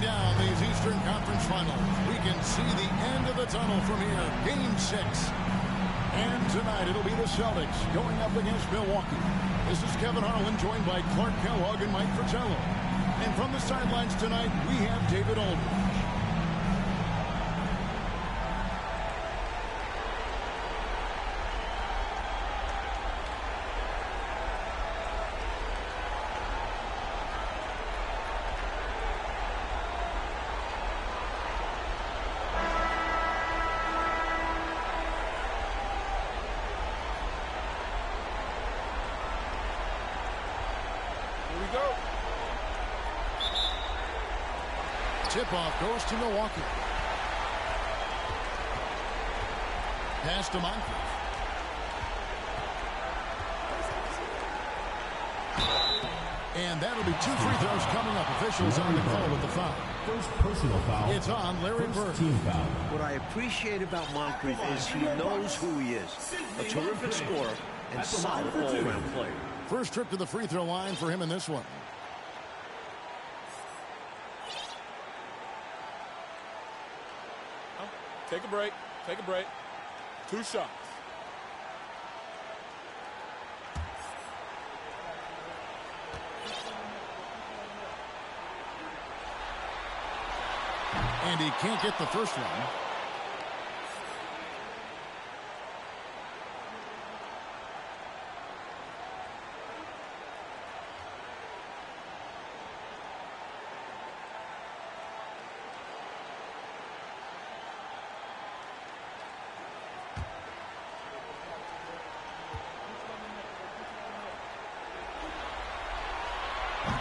down these Eastern Conference Finals. We can see the end of the tunnel from here. Game 6. And tonight it'll be the Celtics going up against Milwaukee. This is Kevin Harlan joined by Clark Kellogg and Mike Fratello. And from the sidelines tonight, we have David Aldridge. Tip-off goes to Milwaukee. Pass to Moncrief. And that'll be 2 free throws coming up. Officials on the call with the foul. First personal foul. It's on Larry Bird. Team foul. What I appreciate about Moncrief is he knows who he is. A terrific scorer and solid all-around player. First trip to the free throw line for him in this one. Take a break. Take a break. 2 shots. And he can't get the first one.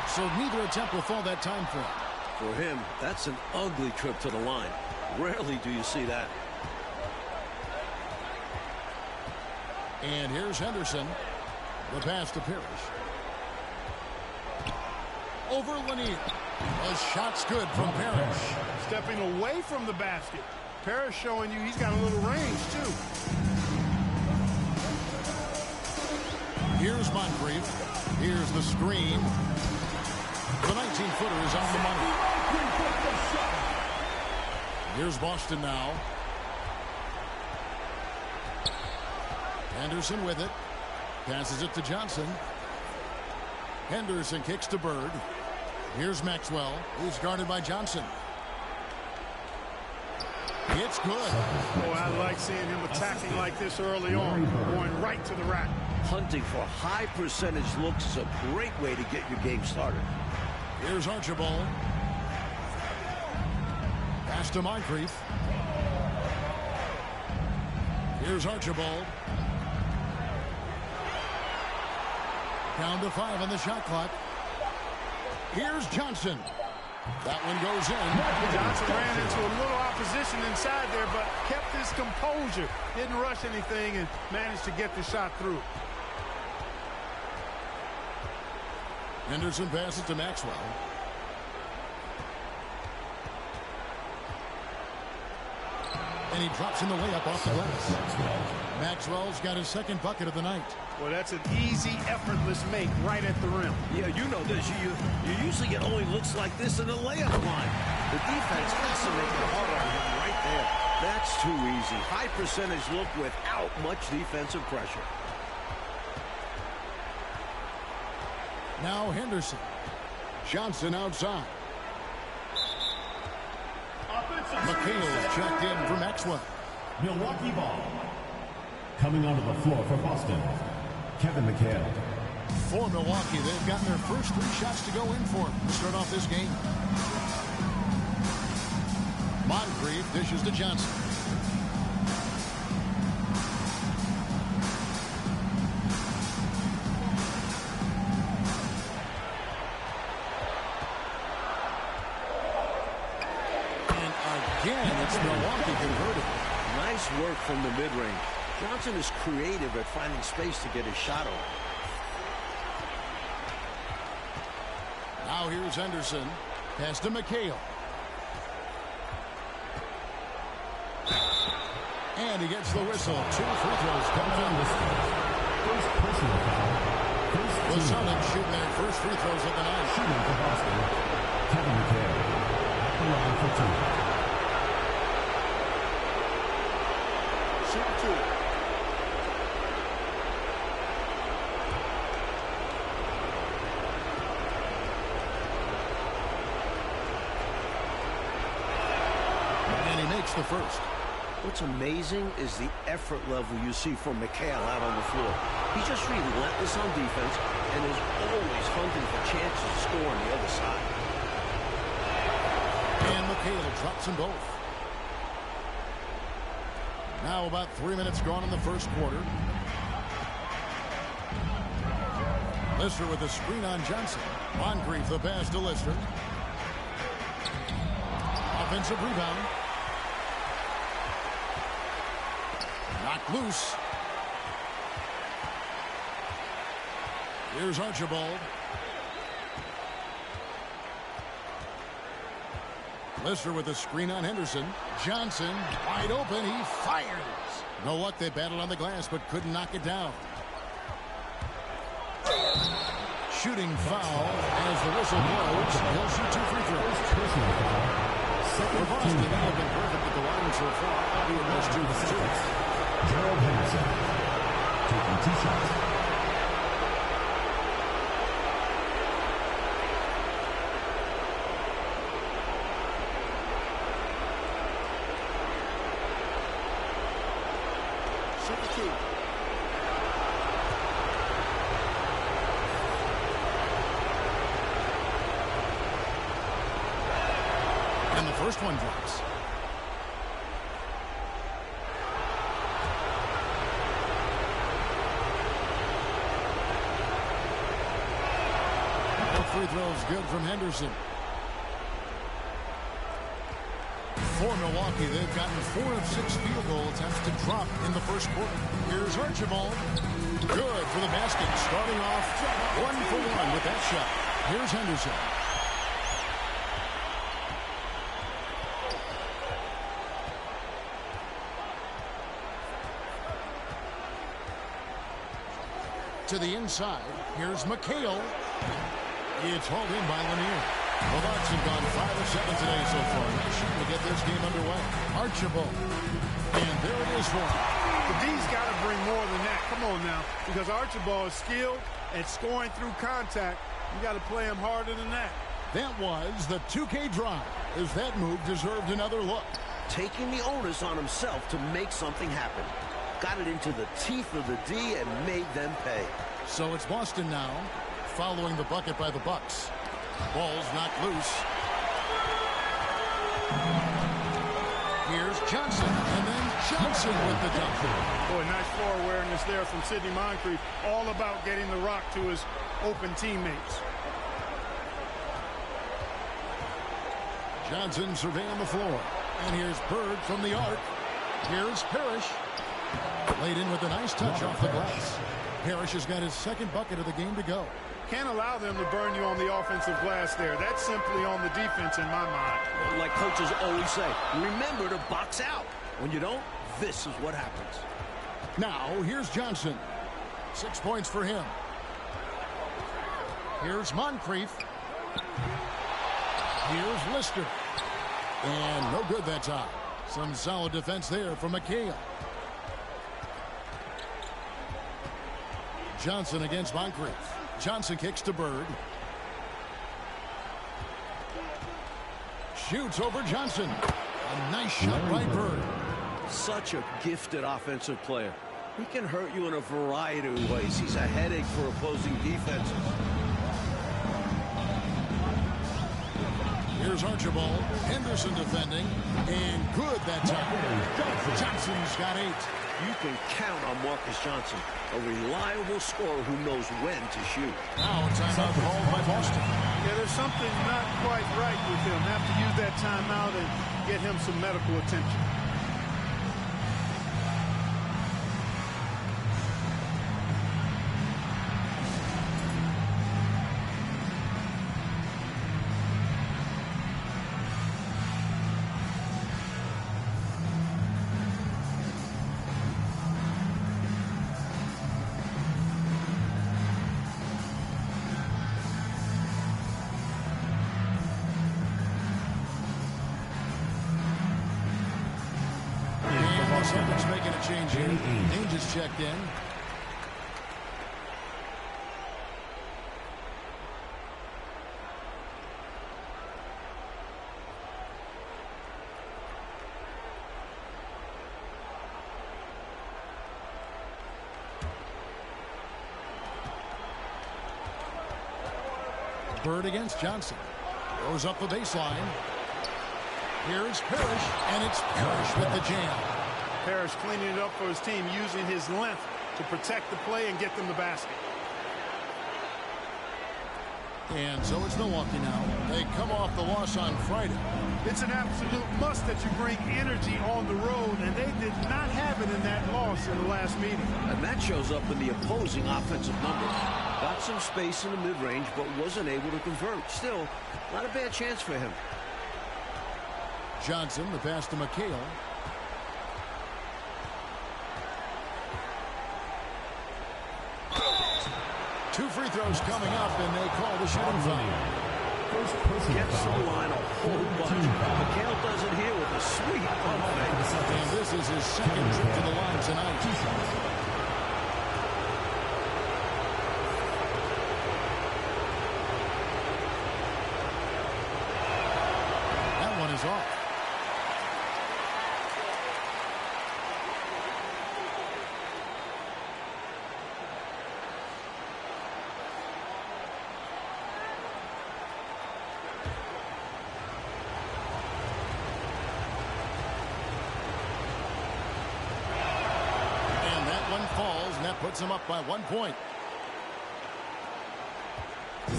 So neither attempt will fall that time for him. For him, that's an ugly trip to the line. Rarely do you see that. And here's Henderson. The pass to Parrish. Over Lanier. A shot's good from Parrish. Stepping away from the basket. Parrish showing you he's got a little range, too. Here's Moncrief. Here's the screen. The 19-footer is on the money. Here's Boston now. Henderson with it. Passes it to Johnson. Henderson kicks to Bird. Here's Maxwell, who's guarded by Johnson. It's good. Oh, I like seeing him attacking like this early on, going right to the rack. Hunting for high percentage looks is a great way to get your game started. Here's Archibald. Pass to Moncrief. Here's Archibald. Down to 5 on the shot clock. Here's Johnson. That one goes in. Johnson ran into a little opposition inside there, but kept his composure. Didn't rush anything and managed to get the shot through. Henderson passes to Maxwell. And he drops in the layup off the glass. Maxwell's got his second bucket of the night. Well, that's an easy, effortless make right at the rim. Yeah, you know this. You usually get only looks like this in the layup line. The defense has to make it hard on him right there. That's too easy. High percentage look without much defensive pressure. Now Henderson. Johnson outside. McHale's checked in for Maxwell. Milwaukee ball. Coming onto the floor for Boston, Kevin McHale. For Milwaukee, they've gotten their first 3 shots to go in for them to start off this game. Moncrief dishes to Johnson. Again, it's Milwaukee converted. Nice work from the mid-range. Johnson is creative at finding space to get his shot on. Now here's Henderson. Pass to McHale. And he gets the whistle. 2 free throws coming in. First personal foul. The Celtics shooting their first free throws of the night. Shooting for Boston, Kevin McHale. the line for two. Shoot two. And he makes the first. What's amazing is the effort level you see from Mecca out on the floor. He's just relentless on defense and is always hunting for chances to score on the other side. And Mecca drops them both. Now about 3 minutes gone in the first quarter. Lister with the screen on Johnson. Moncrief the pass to Lister. Offensive rebound. Knocked loose. Here's Archibald. Lister with the screen on Henderson. Johnson wide open. He fires. No luck. They battled on the glass but couldn't knock it down. Shooting foul as the whistle blows. He'll shoot 2 free throws. Personal foul. For Boston, they have been perfect at the line so far. Being those 2 for 2. Gerald Henderson taking 2 shots. Shoot two. And the first one drops. Free throws good from Henderson. For Milwaukee, they've gotten 4 of 6 field goal attempts to drop in the first quarter. Here's Archibald. Good for the basket. Starting off 1 for 1 with that shot. Here's Henderson. To the inside. Here's McHale. It's hauled in by Lanier. The Bucks have gone 5 of 7 today so far. Nice shooting to get this game underway. Archibald. And there it is for him. The D's got to bring more than that. Come on now. Because Archibald is skilled at scoring through contact. You got to play him harder than that. That was the 2K drive. As that move deserved another look. Taking the onus on himself to make something happen. Got it into the teeth of the D and made them pay. So it's Boston now, following the bucket by the Bucks. Ball's knocked loose. Here's Johnson, and then Johnson with the dunk. Boy, nice floor awareness there from Sidney Moncrief. All about getting the rock to his open teammates. Johnson surveying the floor. And here's Bird from the arc. Here's Parrish. Laid in with a nice touch off the glass. Parrish has got his 2nd bucket of the game to go. Can't allow them to burn you on the offensive glass there. That's simply on the defense in my mind. Like coaches always say, remember to box out. When you don't, this is what happens. Now, here's Johnson. 6 points for him. Here's Moncrief. Here's Lister. And no good that time. Some solid defense there from McHale. Johnson against Moncrief. Johnson kicks to Bird. Shoots over Johnson. A nice shot by Bird. Such a gifted offensive player. He can hurt you in a variety of ways. He's a headache for opposing defenses. Here's Archibald. Henderson defending. And good that time. Johnson's got 8. You can count on Marcus Johnson, a reliable scorer who knows when to shoot. Now a timeout called by Boston. Yeah, there's something not quite right with him. Have to use that timeout and get him some medical attention. here. Ainge is checked in. Bird against Johnson. Goes up the baseline. Here's Parrish, and it's Parrish with the jam. Parrish cleaning it up for his team, using his length to protect the play and get them the basket. And so it's Milwaukee now. They come off the loss on Friday. It's an absolute must that you bring energy on the road, and they did not have it in that loss in the last meeting. And that shows up in the opposing offensive numbers. Got some space in the mid-range, but wasn't able to convert. Still, not a bad chance for him. Johnson, the pass to McHale. Two free throws coming up, and they call the shooting foul. Gets to the line a whole bunch. McHale does it here with a sweet pump fake. And this is his second trip to the line tonight. Is off. And that one falls, and that puts them up by 1 point.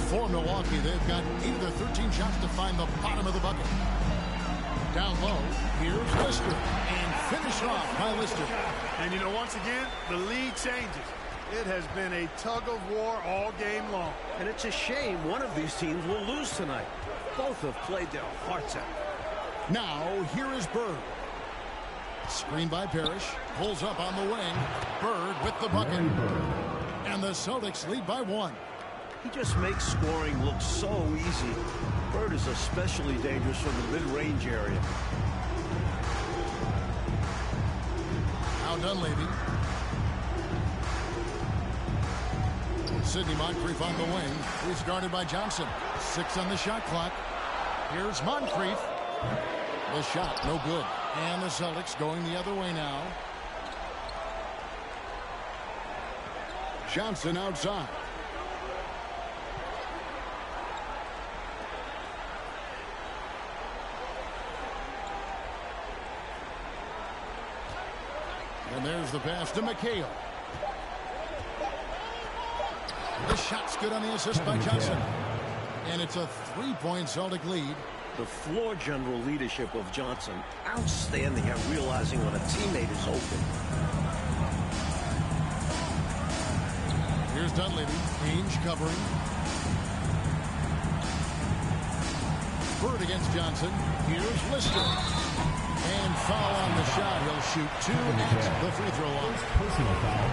For Milwaukee, they've got 8 of their 13 shots to find the bottom of the bucket. Down low, here's Lister, and finished off by Lister. And, you know, once again, the lead changes. It has been a tug-of-war all game long. And it's a shame one of these teams will lose tonight. Both have played their hearts out. Now, here is Bird. Screen by Parrish. Pulls up on the wing. Bird with the bucket. And the Celtics lead by 1. He just makes scoring look so easy. Bird is especially dangerous from the mid-range area. Now Dunleavy. Sidney Moncrief on the wing. He's guarded by Johnson. 6 on the shot clock. Here's Moncrief. The shot, no good. And the Celtics going the other way now. Johnson outside. And there's the pass to McHale. The shot's good on the assist by Johnson. And it's a 3-point Celtic lead. The floor general leadership of Johnson, outstanding at realizing when a teammate is open. Here's Dunleavy. Ainge covering. Bird against Johnson. Here's Lister. And foul on the shot. He'll shoot 2 at the free throw line. Personal foul.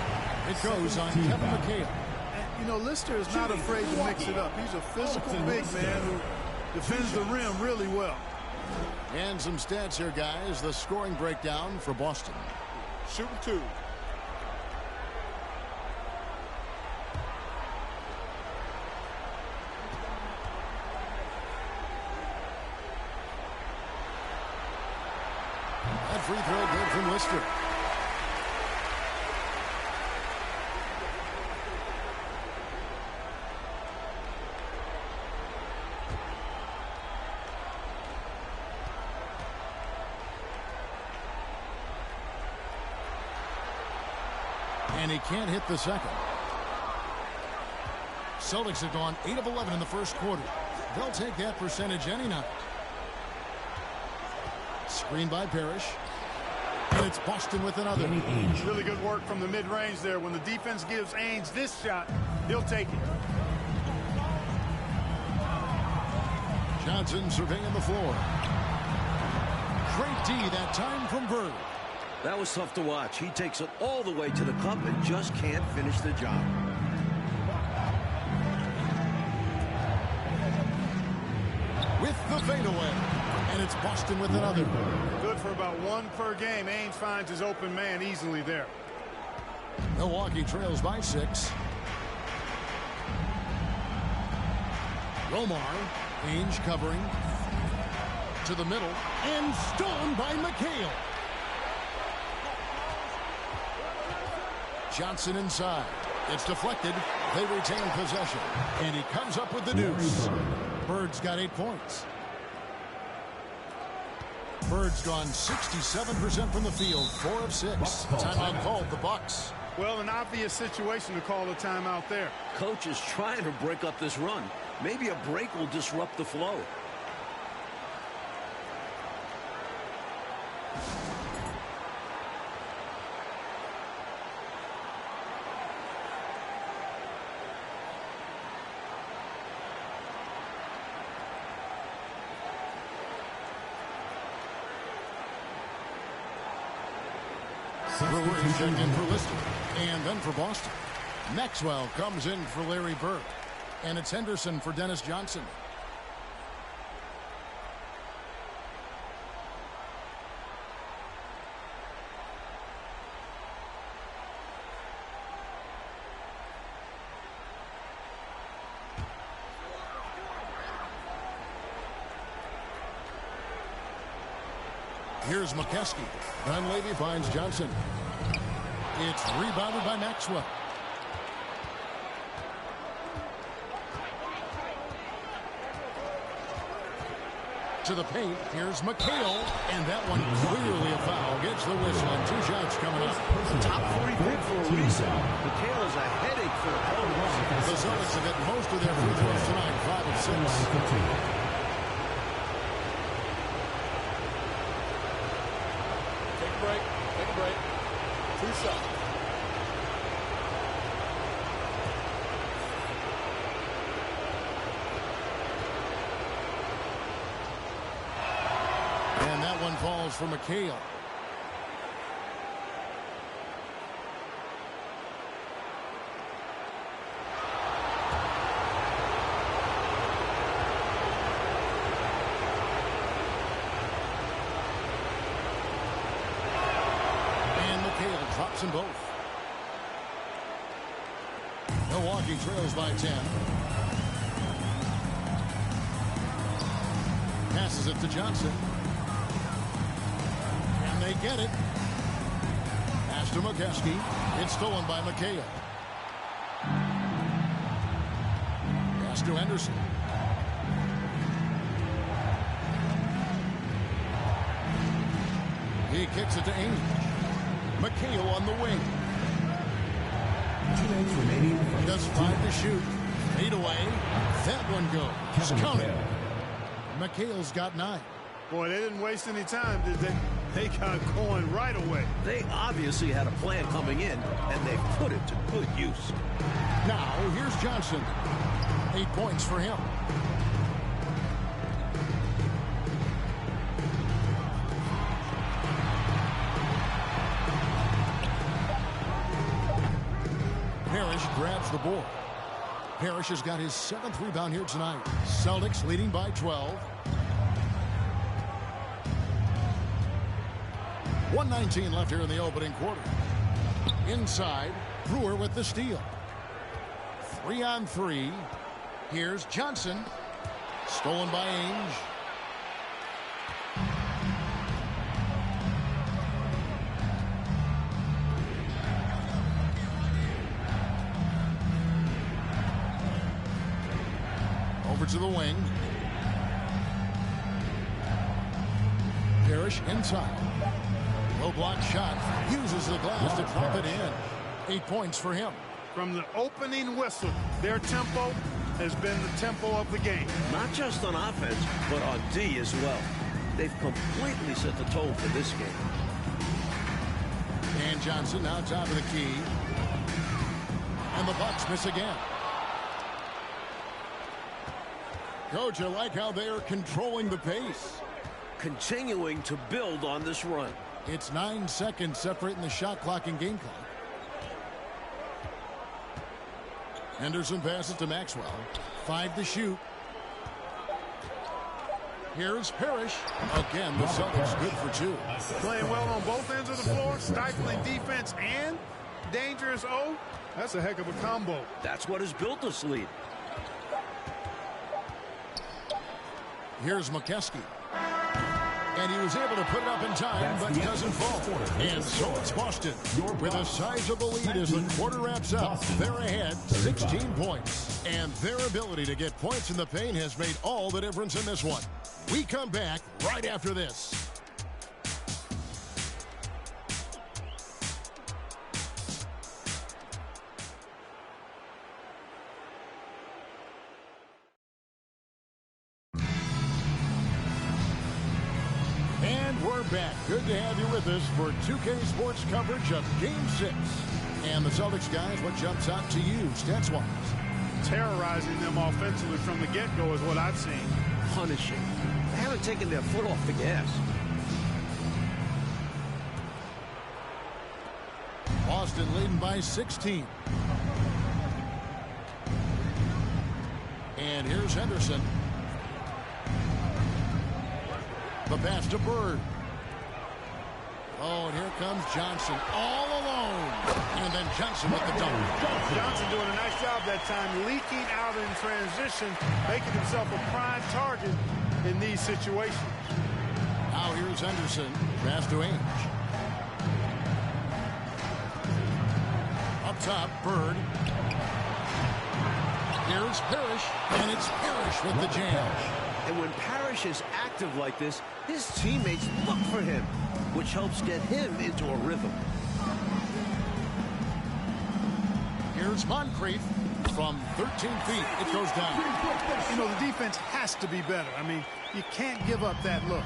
It goes on Kevin McHale. And, you know, Lister is not afraid to mix it up. He's a physical big man who defends the rim really well. And some stats here, guys. The scoring breakdown for Boston. Shooting 2. That free throw good from Lister. And he can't hit the second. Celtics have gone 8 of 11 in the first quarter. They'll take that percentage any night. Screen by Parrish. And it's Boston with another. Really good work from the mid-range there. When the defense gives Ainge this shot, he'll take it. Johnson surveying the floor. Great D that time from Bird. That was tough to watch. He takes it all the way to the cup and just can't finish the job. With the fadeaway. And And it's Boston with another. Good for about one per game. Ainge finds his open man easily there. Milwaukee trails by 6. Romar, Ainge covering to the middle and stolen by McHale. Johnson inside. It's deflected. They retain possession. And he comes up with the deuce. Bird's got 8 points. Bird's gone 67% from the field, 4 of 6. Timeout called, the Bucks. Well, an obvious situation to call a timeout there. Coach is trying to break up this run. Maybe a break will disrupt the flow. Brewer checked in for Lister, and then for Boston. Maxwell comes in for Larry Bird, and it's Henderson for Dennis Johnson. Here's McKeskey. Dunleavy finds Johnson. It's rebounded by Maxwell. To the paint. Here's McHale. And that one clearly a foul. Gets the whistle and 2 shots coming up. Top 40 pick for a reason. McHale is a headache for opponents. The Celtics have hit most of their free throws tonight. 5 of 6. Take a break. 2 shots. And that one falls for McHale. Drops them both. Milwaukee trails by 10. Passes it to Johnson. And they get it. Pass to McKeskey. It's stolen by McHale. Pass to Henderson. He kicks it to Ainge. McHale on the wing. 2 minutes remaining. Does 5 to shoot. 8 away. That one goes. Counting. McHale's got 9. Boy, they didn't waste any time, did they? They got going right away. They obviously had a plan coming in, and they put it to good use. Now, here's Johnson. 8 points for him. Grabs the board. Parrish has got his 7th rebound here tonight. Celtics leading by 12. 1:19 left here in the opening quarter. Inside, Brewer with the steal. 3-on-3. Here's Johnson. Stolen by Ainge. To the wing. Parrish inside. Low block shot. Uses the glass to drop it in. 8 points for him. From the opening whistle, their tempo has been the tempo of the game. Not just on offense, but on D as well. They've completely set the tone for this game. And Johnson now top of the key. And the Bucks miss again. Coach, I like how they are controlling the pace. Continuing to build on this run. It's 9 seconds separating the shot clock and game clock. Henderson passes to Maxwell. 5 to shoot. Here's Parrish. Again, the Celtics good for 2. Playing well on both ends of the floor, stifling defense and dangerous O. That's a heck of a combo. That's what has built this lead. Here's McKeskey. And he was able to put it up in time, but doesn't fall. And so it's Boston with a sizable lead as the quarter wraps up. They're ahead 16 points. And their ability to get points in the paint has made all the difference in this one. We come back right after this. We're back. Good to have you with us for 2K Sports coverage of Game 6. And the Celtics guys, what jumps out to you stats-wise? Terrorizing them offensively from the get-go is what I've seen. Punishing. They haven't taken their foot off the gas. Boston leading by 16. And here's Henderson. The pass to Bird. Oh, and here comes Johnson all alone. And then Johnson with the dunk. Johnson doing a nice job that time, leaking out in transition, making himself a prime target in these situations. Now here's Henderson. Pass to Ainge. Up top, Bird. Here's Parrish. And it's Parrish with the jam. And when Parrish is active like this, his teammates look for him, which helps get him into a rhythm. Here's Moncrief from 13 feet. It goes down. You know, the defense has to be better. I mean, you can't give up that look.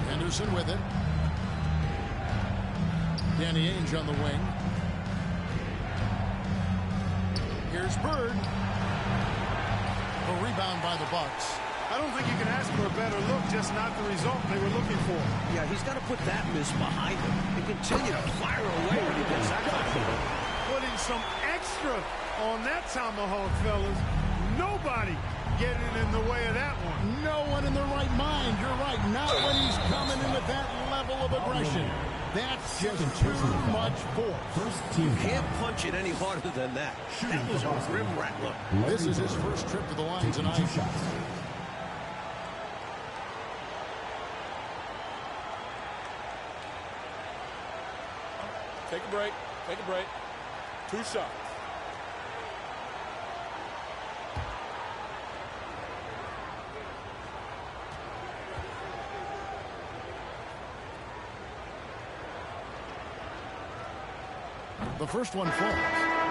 Henderson with it. Danny Ainge on the wing. Here's Bird. A rebound by the Bucks. I don't think you can ask for a better look, just not the result they were looking for. Yeah, he's got to put that miss behind him and continue to fire away when he gets that kind of feeling. Putting some extra on that tomahawk, fellas. Nobody getting in the way of that one. No one in their right mind. You're right. Not when he's coming in with that level of aggression. That's just too much force. You can't punch it any harder than that. That was a rim rattler. This is his first trip to the line tonight. Take a break. Take a break. 2 shots. The first one falls.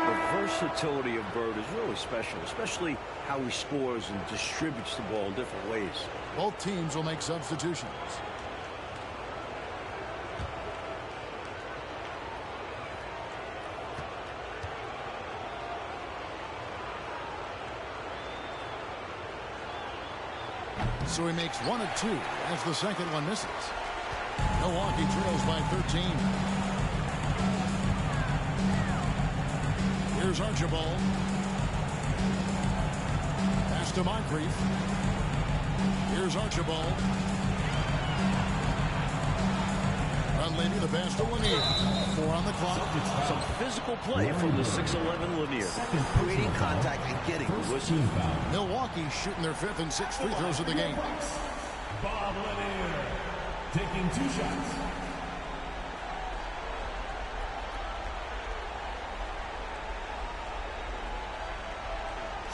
The versatility of Bird is really special, especially how he scores and distributes the ball in different ways. Both teams will make substitutions. So he makes 1 of 2 as the second one misses. Milwaukee trails by 13. Here's Archibald. Pass to Moncrief. Here's Archibald. Dunleavy, the pass to Lanier. 4 on the clock. Some physical play from the 6'11" Lanier. Creating contact and getting the whistle. Milwaukee shooting their 5th and 6th free throws of the game. Bob Lanier taking 2 shots.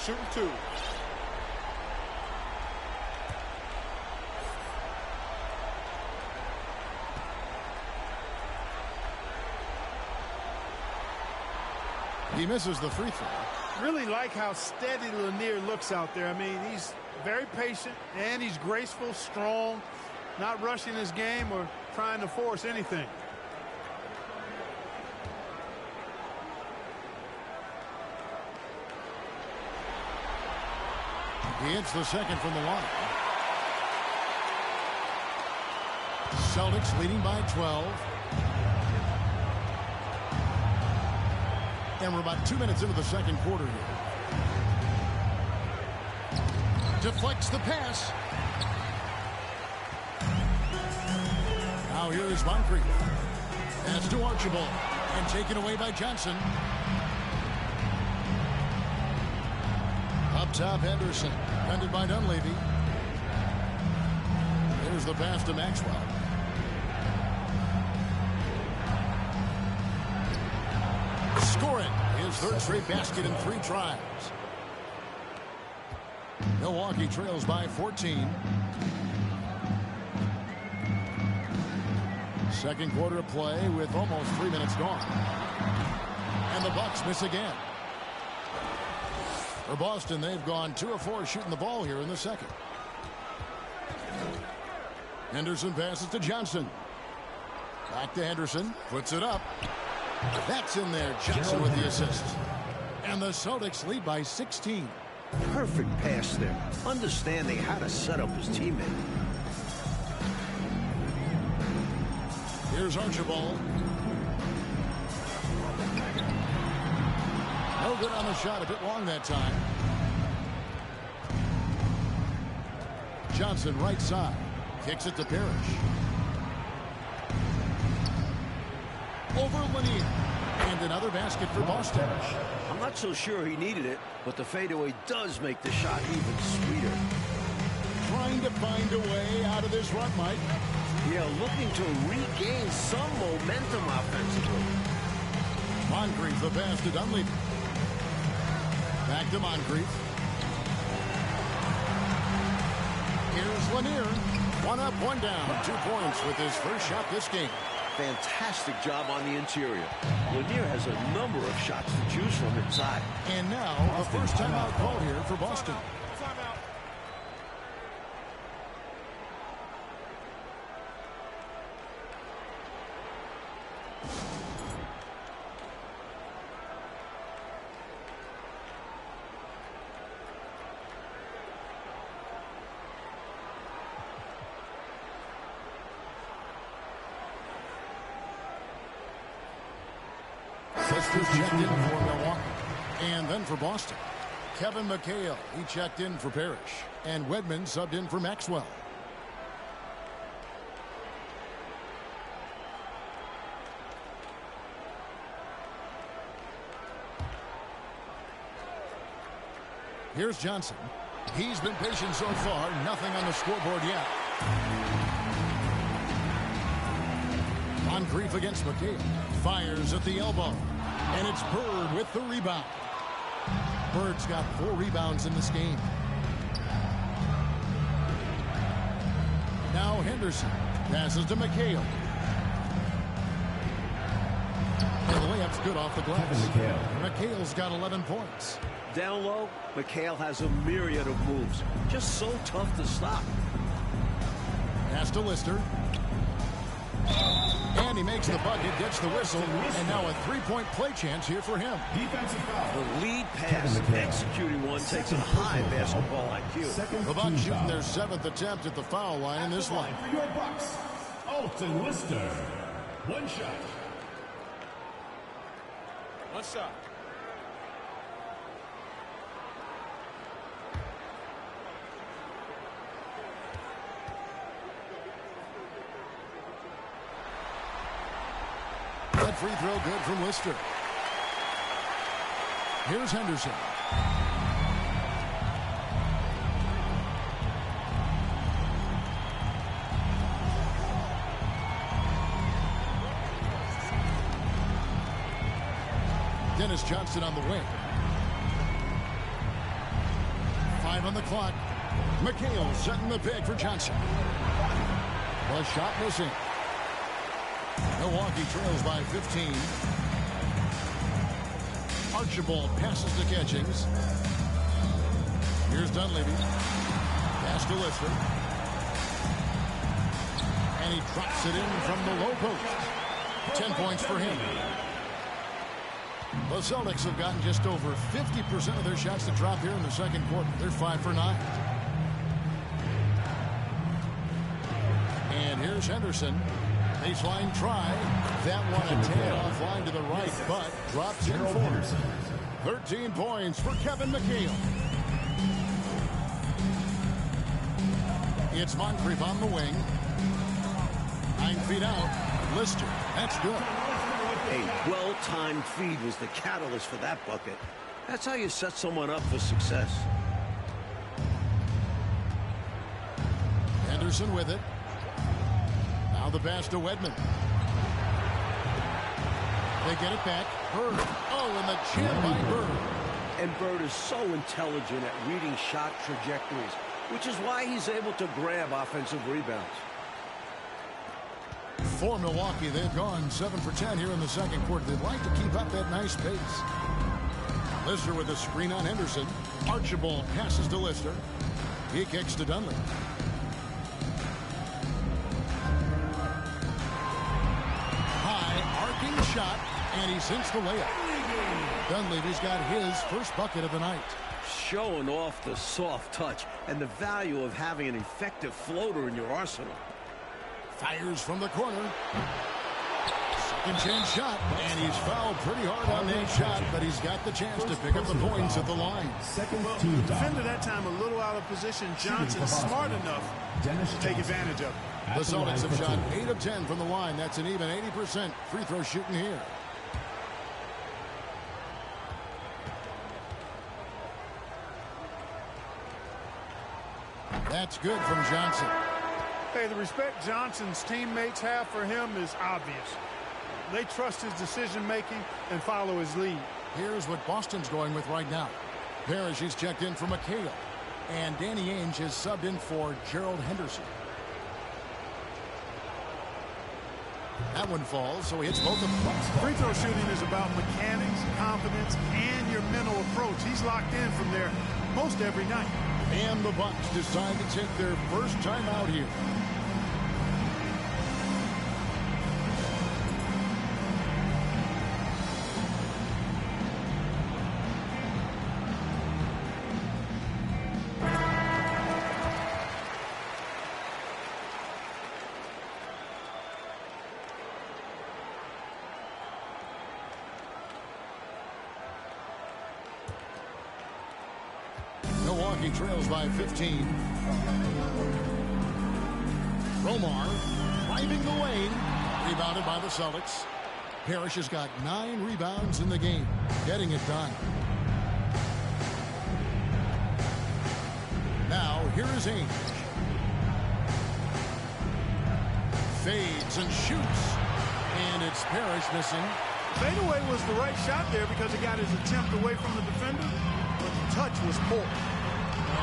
Shooting 2. He misses the free throw. Really like how steady Lanier looks out there. I mean, he's very patient, and he's graceful, strong, not rushing his game or trying to force anything. He hits the second from the line. Celtics leading by 12. And we're about 2 minutes into the second quarter here. Deflects the pass. Now here's Moncrief. Pass to Archibald. And taken away by Johnson. Up top, Henderson. Defended by Dunleavy. Here's the pass to Maxwell. Scoring his third straight basket in 3 tries. Milwaukee trails by 14. Second quarter of play with almost 3 minutes gone. And the Bucks miss again. For Boston, they've gone 2 of 4 shooting the ball here in the second. Henderson passes to Johnson. Back to Henderson. Puts it up. That's in there. Johnson with the assist. And the Celtics lead by 16. Perfect pass there. Understanding how to set up his teammate. Here's Archibald. No good on the shot. A bit long that time. Johnson right side. Kicks it to Parrish. Over Lanier. And another basket for Boston. I'm not so sure he needed it, but the fadeaway does make the shot even sweeter. Trying to find a way out of this run, Mike. Yeah, looking to regain some momentum offensively. Moncrief, the pass to Dunleavy. Back to Moncrief. Here's Lanier. 1 up, 1 down. 2 points with his first shot this game. Fantastic job on the interior. Lanier has a number of shots to choose from inside. And now the first timeout call here for Boston. Timeout. Sisters checked in for Milwaukee. And then for Boston. Kevin McHale, he checked in for Parrish. And Wedman subbed in for Maxwell. Here's Johnson. He's been patient so far. Nothing on the scoreboard yet. Moncrief against McHale. Fires at the elbow. And it's Bird with the rebound. Bird's got 4 rebounds in this game. Now Henderson passes to McHale. And the layup's good off the glass. McHale's got 11 points. Down low, McHale has a myriad of moves. Just so tough to stop. Pass to Lister. And he makes the bucket, gets the whistle, and now a 3-point play chance here for him. The lead pass, executing one, takes a high basketball IQ. The Bucks shooting their 7th attempt at the foul line in this one. For your Bucks, Alton Lister. 1 shot. 1 shot. That free throw good from Lister. Here's Henderson. Dennis Johnson on the wing. 5 on the clock. McHale setting the pick for Johnson. The shot missing. Milwaukee trails by 15. Archibald passes to Catchings. Here's Dunleavy. Pass to Lister. And he drops it in from the low post. 10 points for him. The Celtics have gotten just over 50% of their shots to drop here in the second quarter. They're 5 for 9. And here's Henderson. Baseline try. That one a tad offline to the right, but drops in for 13 points for Kevin McHale. It's Moncrief on the wing. 9 feet out. Lister. That's good. A well-timed feed was the catalyst for that bucket. That's how you set someone up for success. Henderson with it. Now the pass to Wedman. They get it back. Bird. Oh, and the jam by Bird. And Bird is so intelligent at reading shot trajectories, which is why he's able to grab offensive rebounds. For Milwaukee, they've gone 7 for 10 here in the second quarter. They'd like to keep up that nice pace. Lister with a screen on Henderson. Archibald passes to Lister. He kicks to Dunleavy. High arcing shot, and he sinks the layup. Dunleavy's got his first bucket of the night. Showing off the soft touch and the value of having an effective floater in your arsenal. Fires from the corner. Second chance shot, and he's fouled pretty hard on that shot, but he's got the chance to pick up the points at the line. Well, the defender that time a little out of position. Johnson smart enough to take advantage of it. The Celtics have shot 8 of 10 from the line. That's an even 80% free throw shooting here. That's good from Johnson. Hey, the respect Johnson's teammates have for him is obvious. They trust his decision-making and follow his lead. Here's what Boston's going with right now. Parrish is checked in for McHale. And Danny Ainge is subbed in for Gerald Henderson. That one falls, so he hits both of them. Free throw shooting is about mechanics, confidence, and your mental approach. He's locked in from there most every night. And the Bucks decide to take their first time out here. Milwaukee trails by 15. Romar driving the lane. Rebounded by the Celtics. Parrish has got 9 rebounds in the game. Getting it done. Now, here is Ainge. Fades and shoots. And it's Parrish missing. Fadeaway was the right shot there because he got his attempt away from the defender, but the touch was poor.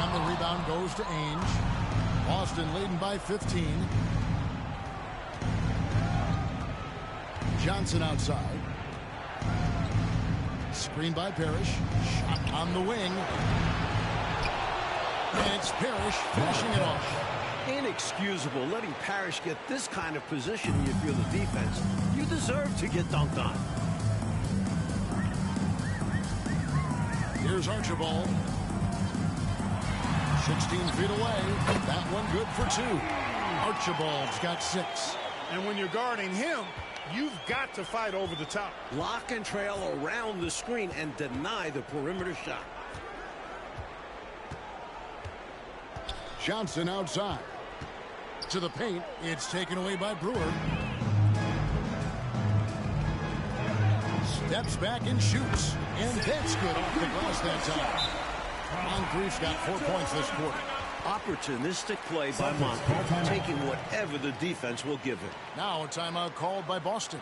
And the rebound goes to Ainge. Boston leading by 15. Johnson outside. Screen by Parrish. Shot on the wing. And it's Parrish finishing it off. Inexcusable letting Parrish get this kind of position in your field of defense. You deserve to get dunked on. Here's Archibald. 16 feet away. That one good for 2. Archibald's got 6. And when you're guarding him, you've got to fight over the top. Lock and trail around the screen and deny the perimeter shot. Johnson outside. To the paint. It's taken away by Brewer. Steps back and shoots. And that's good off the glass that time. Moncrief's got 4 points this quarter. Opportunistic play by Moncrief, taking whatever the defense will give him. Now a timeout called by Boston.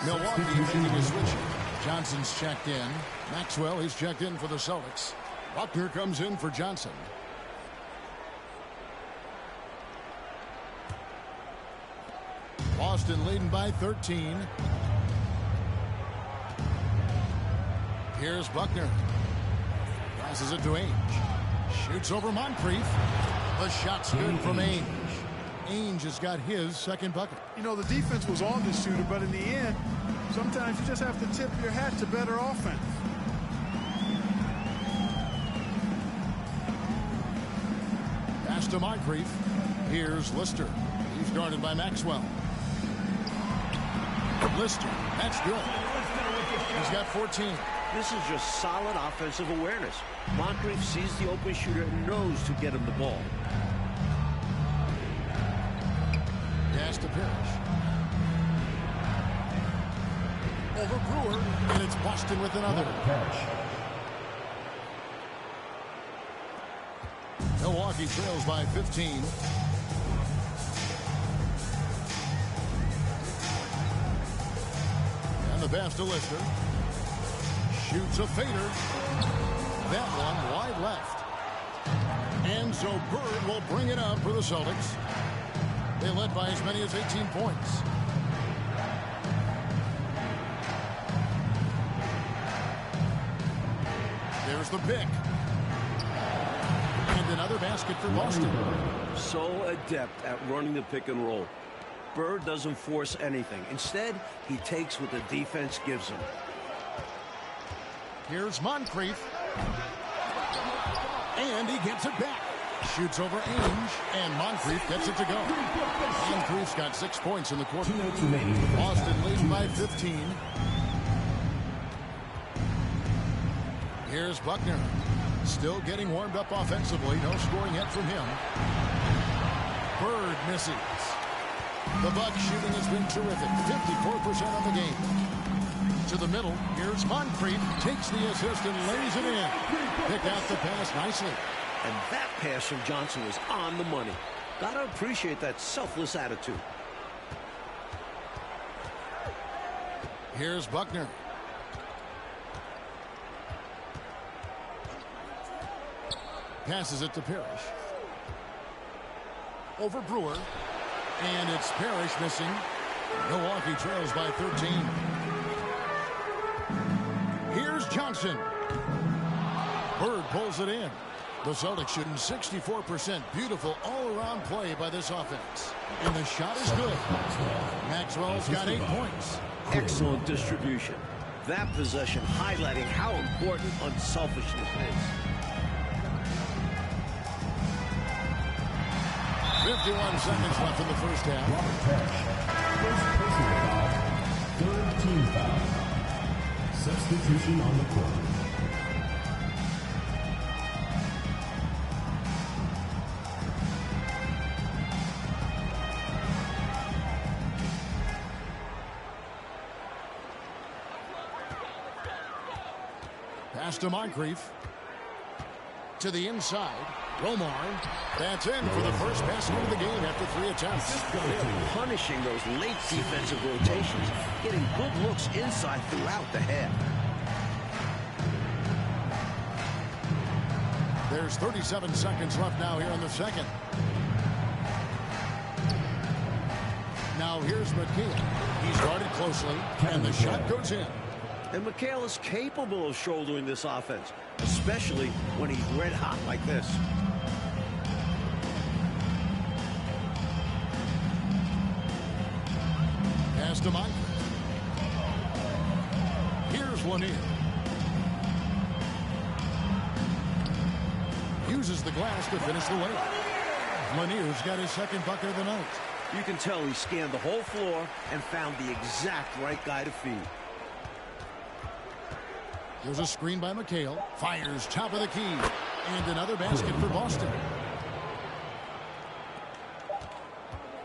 Milwaukee making a switch. Johnson's checked in. Maxwell is checked in for the Celtics. Buckner comes in for Johnson. Boston leading by 13. Here's Buckner. Passes it to Ainge. Shoots over Moncrief. The shot's good from Ainge. Ainge has got his second bucket. You know, the defense was on this shooter, but in the end, sometimes you just have to tip your hat to better offense. to Moncrief. Here's Lister. He's guarded by Maxwell. Lister, that's good. He's got 14. This is just solid offensive awareness. Moncrief sees the open shooter and knows to get him the ball. Pass to Parrish. Over Brewer, and it's Boston with another. Milwaukee trails by 15. And the pass to Lister. Shoots a fader. That one wide left. And so Bird will bring it up for the Celtics. They led by as many as 18 points. There's the pick. And another basket for Boston. So adept at running the pick and roll. Bird doesn't force anything. Instead, he takes what the defense gives him. Here's Moncrief. And he gets it back. Shoots over Ainge, and Moncrief gets it to go. Moncrief's got 6 points in the quarter. Boston leads by 15. Here's Buckner. Still getting warmed up offensively. No scoring yet from him. Bird misses. The Bucks shooting has been terrific. 54% on the game. To the middle. Here's Moncrief. Takes the assist and lays it in. Picked out the pass nicely. And that pass from Johnson was on the money. Gotta appreciate that selfless attitude. Here's Buckner. Passes it to Parrish. Over Brewer. And it's Parrish missing. Milwaukee trails by 13. Here's Johnson. Bird pulls it in. The Celtics shooting 64%. Beautiful all-around play by this offense. And the shot is good. Maxwell's got 8 points. Excellent distribution. That possession highlighting how important unselfishness is. 51 seconds left in the first half. Third team foul. Substitution on the court. Pass to Moncrief. To the inside. Romar. That's in for the first basket of the game after 3 attempts. They're punishing those late defensive rotations, getting good looks inside throughout the half. There's 37 seconds left now here in the second. Now here's McKee. He's guarded closely, and the shot goes in. And McHale is capable of shouldering this offense, especially when he's red hot like this. Pass to Moncrief. Here's Lanier. Uses the glass to finish the layup. Lanier's got his second bucket of the night. You can tell he scanned the whole floor and found the exact right guy to feed. There's a screen by McHale. Fires top of the key. And another basket for Boston.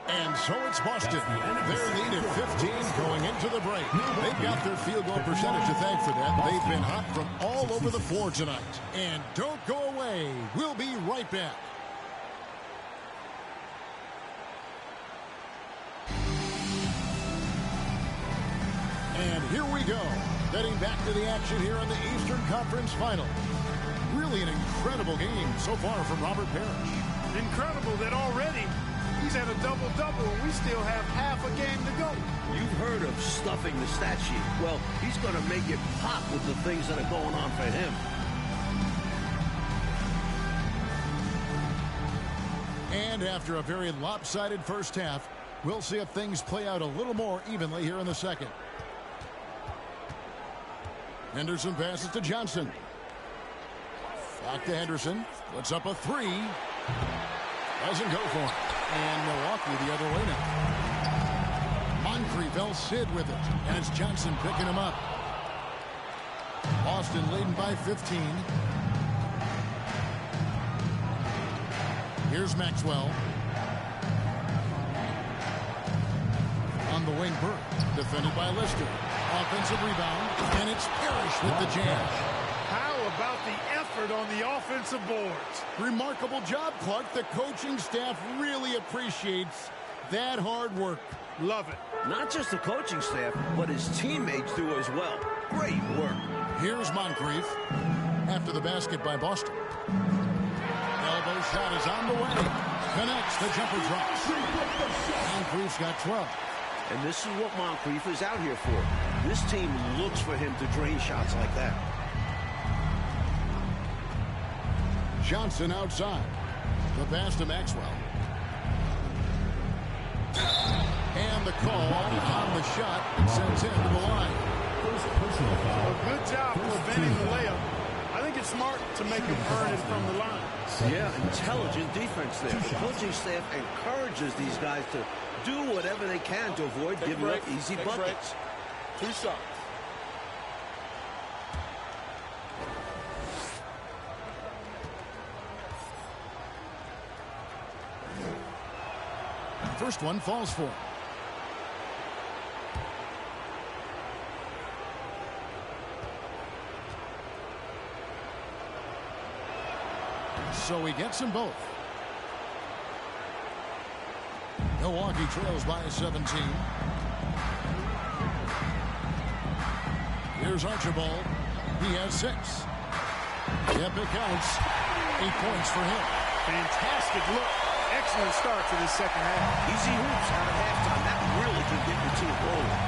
And so it's Boston. Their lead at 15 going into the break. They've got their field goal percentage to thank for that. They've been hot from all over the floor tonight. And don't go away. We'll be right back. And here we go. Heading back to the action here in the Eastern Conference Final. Really an incredible game so far from Robert Parrish. Incredible that already he's had a double-double and we still have half a game to go. You've heard of stuffing the stat sheet. Well, he's going to make it pop with the things that are going on for him. And after a very lopsided first half, we'll see if things play out a little more evenly here in the second. Henderson passes to Johnson. Back to Henderson. Puts up a 3. Doesn't go for it. And Milwaukee the other way now. Moncrief El Cid with it. And it's Johnson picking him up. Boston leading by 15. Here's Maxwell. On the wing, Burke. Defended by Lister. Offensive rebound. And it's Parrish with the jam. How about the effort on the offensive boards? Remarkable job, Clark. The coaching staff really appreciates that hard work. Love it. Not just the coaching staff, but his teammates do as well. Great work. Here's Moncrief. After the basket by Boston. Elbow shot is on the way. Connects. The jumper drops. Moncrief's got 12. And this is what Moncrief is out here for. This team looks for him to drain shots like that. Johnson outside. The pass to Maxwell. And the call on the shot sends him to the line. Well, good job preventing the layup. I think it's smart to make him earn it from the line. Yeah, intelligent defense there. The coaching staff encourages these guys to do whatever they can to avoid giving up easy buckets. 2 shots. First one falls for him. So he gets them both. Milwaukee trails by 17. Here's Archibald. He has 6. Yep, it counts. 8 points for him. Fantastic look. Excellent start to this second half. Easy hoops out of halftime. That really can get the team rolling.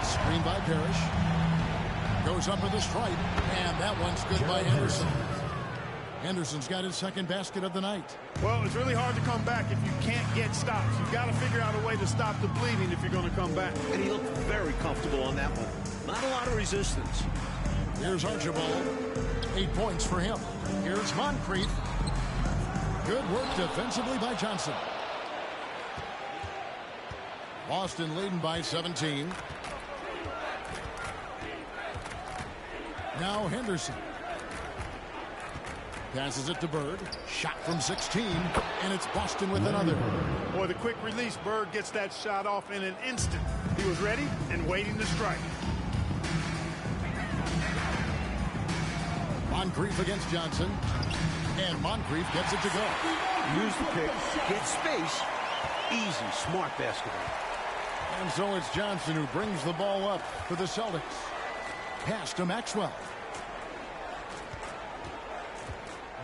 Screen by Parrish. Goes up with the stripe. And that one's good by Henderson. Henderson's got his second basket of the night. Well, it's really hard to come back if you can't get stops. You've got to figure out a way to stop the bleeding if you're going to come back. And he looked very comfortable on that one. Not a lot of resistance. Here's Archibald. 8 points for him. Here's Moncrief. Good work defensively by Johnson. Boston leading by 17. Now Henderson. Passes it to Bird. Shot from 16. And it's Boston with another. Boy, the quick release. Bird gets that shot off in an instant. He was ready and waiting to strike. Moncrief against Johnson. And Moncrief gets it to go. Use the pick. Get space. Easy, smart basketball. And so it's Johnson who brings the ball up for the Celtics. Pass to Maxwell.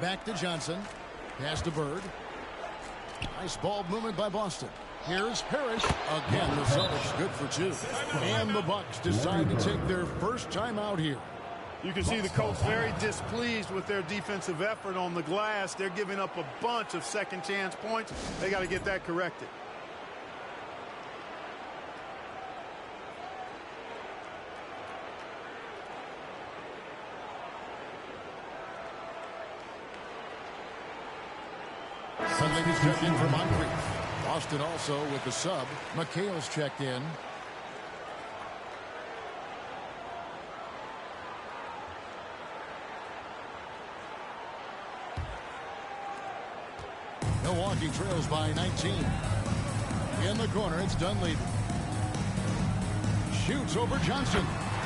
Back to Johnson. Pass to Bird. Nice ball movement by Boston. Here's Parrish. Again, the Celtics good for 2. And the Bucks decide to take their first time out here. You can see the coach very displeased with their defensive effort on the glass. They're giving up a bunch of second chance points. They got to get that corrected. Suddenly he's checked in for Moncrief. Boston also with the sub. McHale's checked in. Milwaukee trails by 19. In the corner, it's Dunleavy. Shoots over Johnson.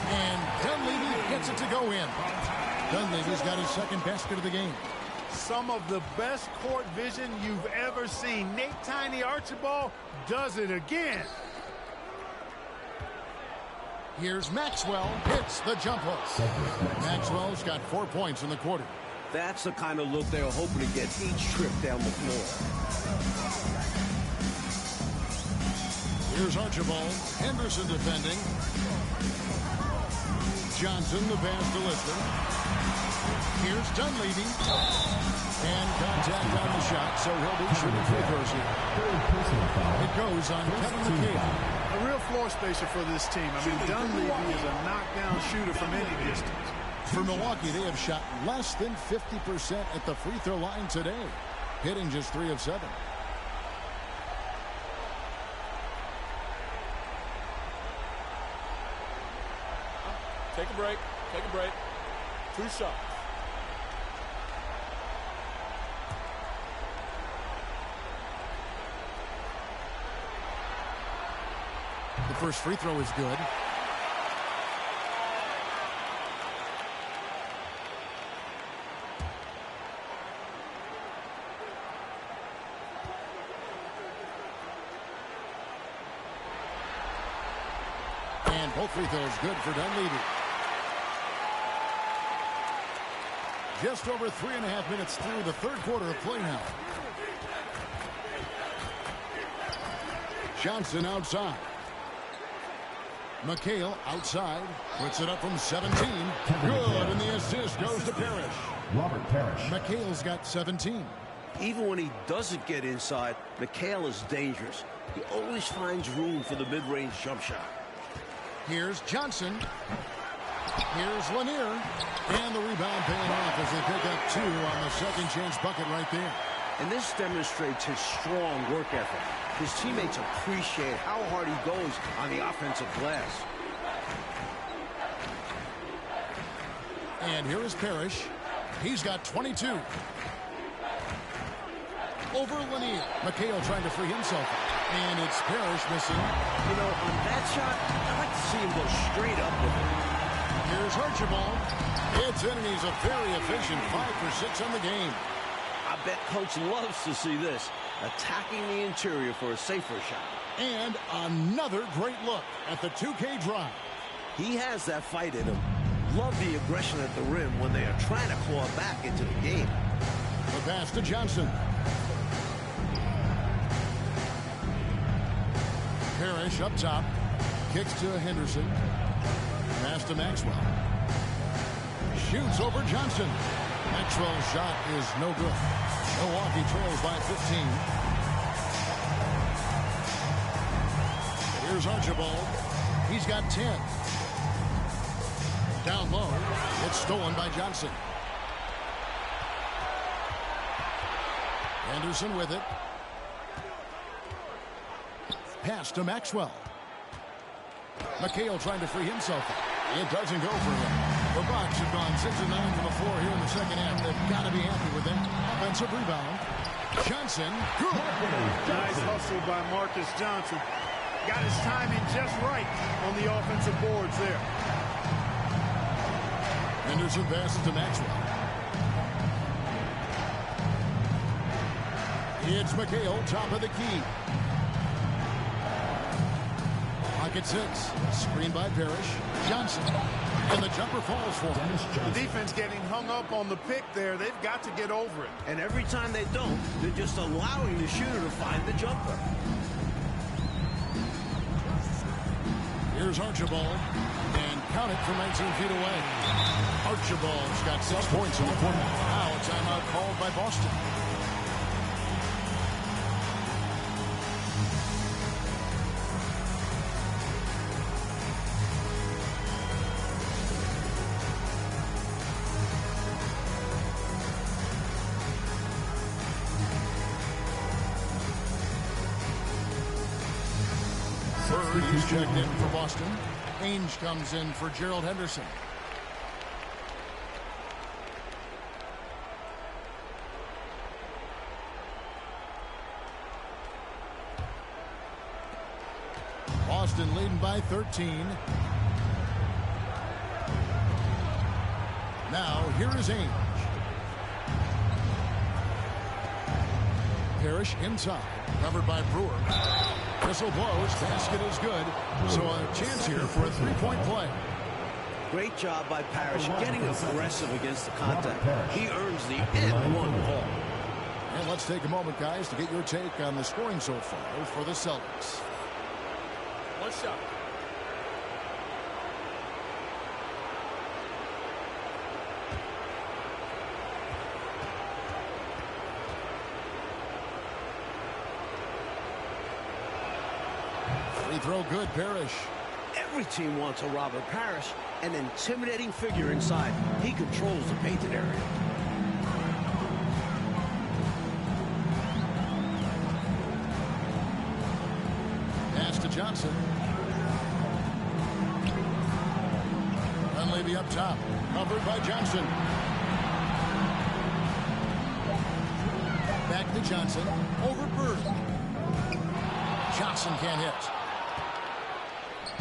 And Dunleavy gets it to go in. Dunleavy's got his second basket of the game. Some of the best court vision you've ever seen. Nate Tiny Archibald does it again. Here's Maxwell. Hits the jump hook. Maxwell's got 4 points in the quarter. That's the kind of look they're hoping to get each trip down the floor. Here's Archibald. Henderson defending. Johnson, the pass to Lister. Here's Dunleavy. And contact on the shot, so he'll be shooting free throws here. It goes on Kevin McHale. A real floor spacer for this team. I mean, Dunleavy is a knockdown shooter from any distance. For Milwaukee, they have shot less than 50% at the free throw line today, hitting just 3 of 7. Take a break. Take a break. 2 shots. The first free throw is good. And both free throws good for Dunleavy. Just over 3.5 minutes through the third quarter of play now. Johnson outside. McHale outside. Puts it up from 17. Good, and the assist goes to Parrish. Robert Parrish. McHale's got 17. Even when he doesn't get inside, McHale is dangerous. He always finds room for the mid-range jump shot. Here's Johnson. Here's Lanier. And the rebound paying off as they pick up 2 on the second chance bucket right there. And this demonstrates his strong work ethic. His teammates appreciate how hard he goes on the offensive glass. And here is Parrish. He's got 22. Over Lanier. McHale trying to free himself. And it's Parrish missing. You know, on that shot, I'd like to see him go straight up with it. Here's Archibald. It's in, and he's a very efficient 5 for 6 on the game. I bet Coach loves to see this. Attacking the interior for a safer shot. And another great look at the 2K drive. He has that fight in him. Love the aggression at the rim when they are trying to claw back into the game. The pass to Johnson. Parrish up top. Kicks to Henderson. Pass to Maxwell. Shoots over Johnson. Maxwell's shot is no good. Milwaukee trails by 15. Here's Archibald. He's got 10. Down low. It's stolen by Johnson. Anderson with it. Pass to Maxwell. McHale trying to free himself. It doesn't go for him. The Bucks have gone 6 of 9 to the floor here in the second half. They've got to be happy with that. Offensive rebound. Johnson. Good. Nice hustle by Marcus Johnson. Got his timing just right on the offensive boards there. Henderson passes to Maxwell. It's McHale, top of the key. Pocket 6. Screen by Parrish. Johnson. And the jumper falls for him. The defense getting hung up on the pick there. They've got to get over it. And every time they don't, they're just allowing the shooter to find the jumper. Here's Archibald. And count it from 19 feet away. Archibald's got 6 points in the quarter. Now a timeout called by Boston. He's checked in for Boston. Ainge comes in for Gerald Henderson. Boston leading by 13. Now here is Ainge. Parrish inside, covered by Brewer. Whistle blows, basket is good. So a chance here for a 3-point play. Great job by Parrish getting aggressive against the contact. He earns the N1 ball. And let's take a moment, guys, to get your take on the scoring so far for the Celtics. 1 shot. Free throw good, Parrish. Every team wants a Robert Parrish, an intimidating figure inside. He controls the painted area. Pass to Johnson. Dunleavy up top. Covered by Johnson. Back to Johnson. Over Bird. Johnson can't hit.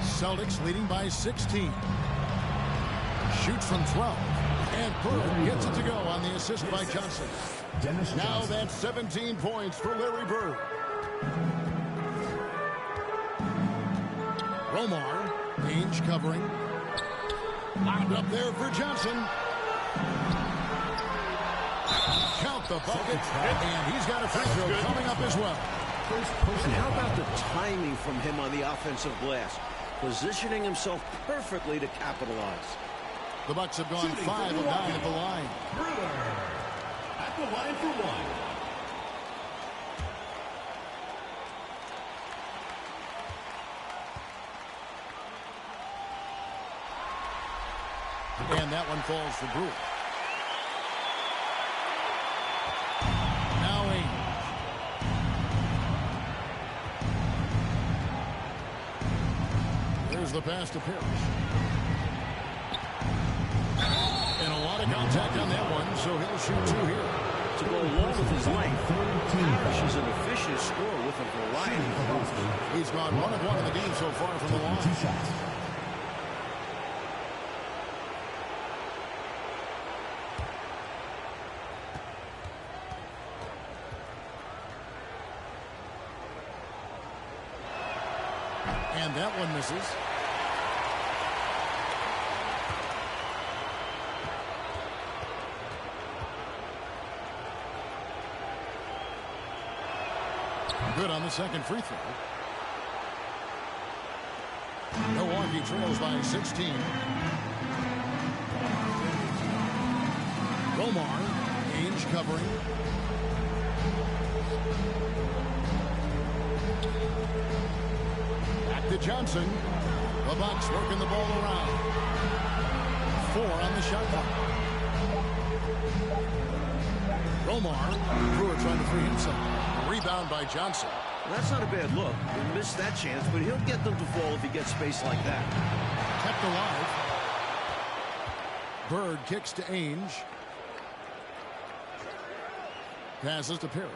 Celtics leading by 16. Shoots from 12. And Bird gets it to go on the assist by Johnson. Now that's 17 points for Larry Bird. Romar. Ainge covering. Lobbed up there for Johnson. Count the bucket. And he's got a free throw coming up as well. And how about the timing from him on the offensive glass? Positioning himself perfectly to capitalize. The Bucks have gone 5 of 9 at the line. At the line for one. And that one falls for Brewer. Now Ainge. There's the pass to Parrish. And a lot of contact on that one, so he'll shoot 2 here. To go along with his length, Parrish is an efficient scorer with a variety of moves. He's gone 1 of 1 in the game so far from the line. 2 shots. And that one misses. Good on the second free throw. Milwaukee trails by 16. Romar, Ainge covering. Back to Johnson. The Bucks working the ball around. 4 on the shot clock. Romar, Brewer trying to free himself. Rebound by Johnson. Well, that's not a bad look. He missed that chance, but he'll get them to fall if he gets space like that. Kept alive. Bird kicks to Ainge. Passes to Parrish.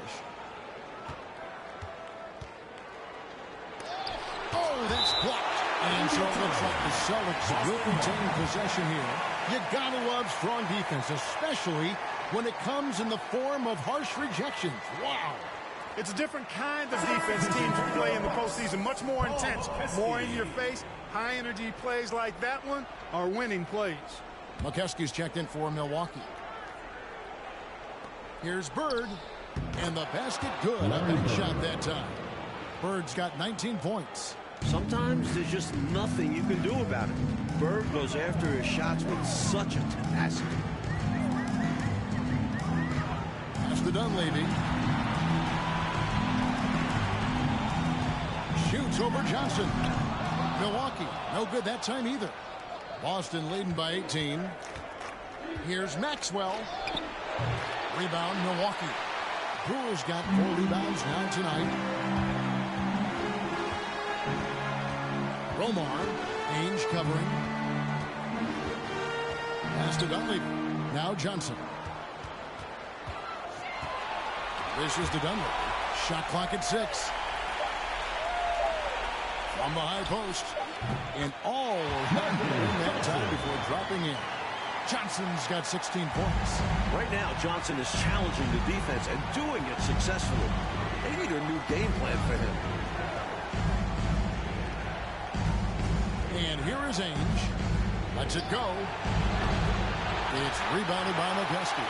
Oh, that's blocked. And so it looks like the Celtics will retain possession here. You gotta love strong defense, especially when it comes in the form of harsh rejections. Wow. It's a different kind of defense teams play in the postseason. Much more intense, more in your face. High energy plays like that one are winning plays. McKeskey's checked in for Milwaukee. Here's Bird. And the basket good. A big shot that time. Bird's got 19 points. Sometimes there's just nothing you can do about it. Bird goes after his shots with such a tenacity. Pass to Dunleavy. Shoots over Johnson. Milwaukee, no good that time either. Boston leading by 18. Here's Maxwell. Rebound, Milwaukee. Brewers got 4 rebounds now tonight. Romar, Ainge covering. Pass to Dunleavy. Now Johnson. This is to Dunleavy. Shot clock at 6. From the high post. And all in that time before dropping in. Johnson's got 16 points. Right now, Johnson is challenging the defense and doing it successfully. They need a new game plan for him. And here is Ainge. Lets it go. It's rebounded by McKeskey.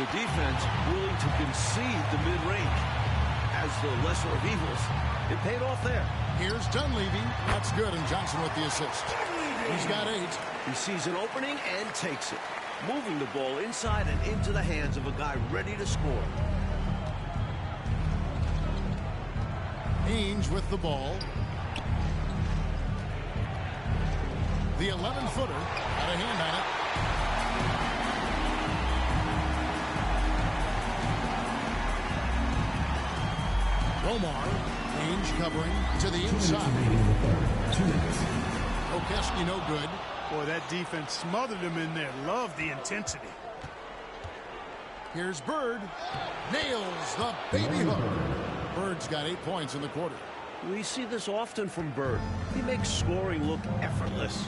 The defense willing to concede the mid-range as the lesser of evils. It paid off there. Here's Dunleavy. That's good, and Johnson with the assist. He's got 8. He sees an opening and takes it, moving the ball inside and into the hands of a guy ready to score. Ainge with the ball. The 11-footer got a hand on it. Omar, Ainge covering to the inside. 2 minutes. Okeski no good. Boy, that defense smothered him in there. Love the intensity. Here's Bird. Nails the baby hook. Bird's got 8 points in the quarter. We see this often from Bird. He makes scoring look effortless.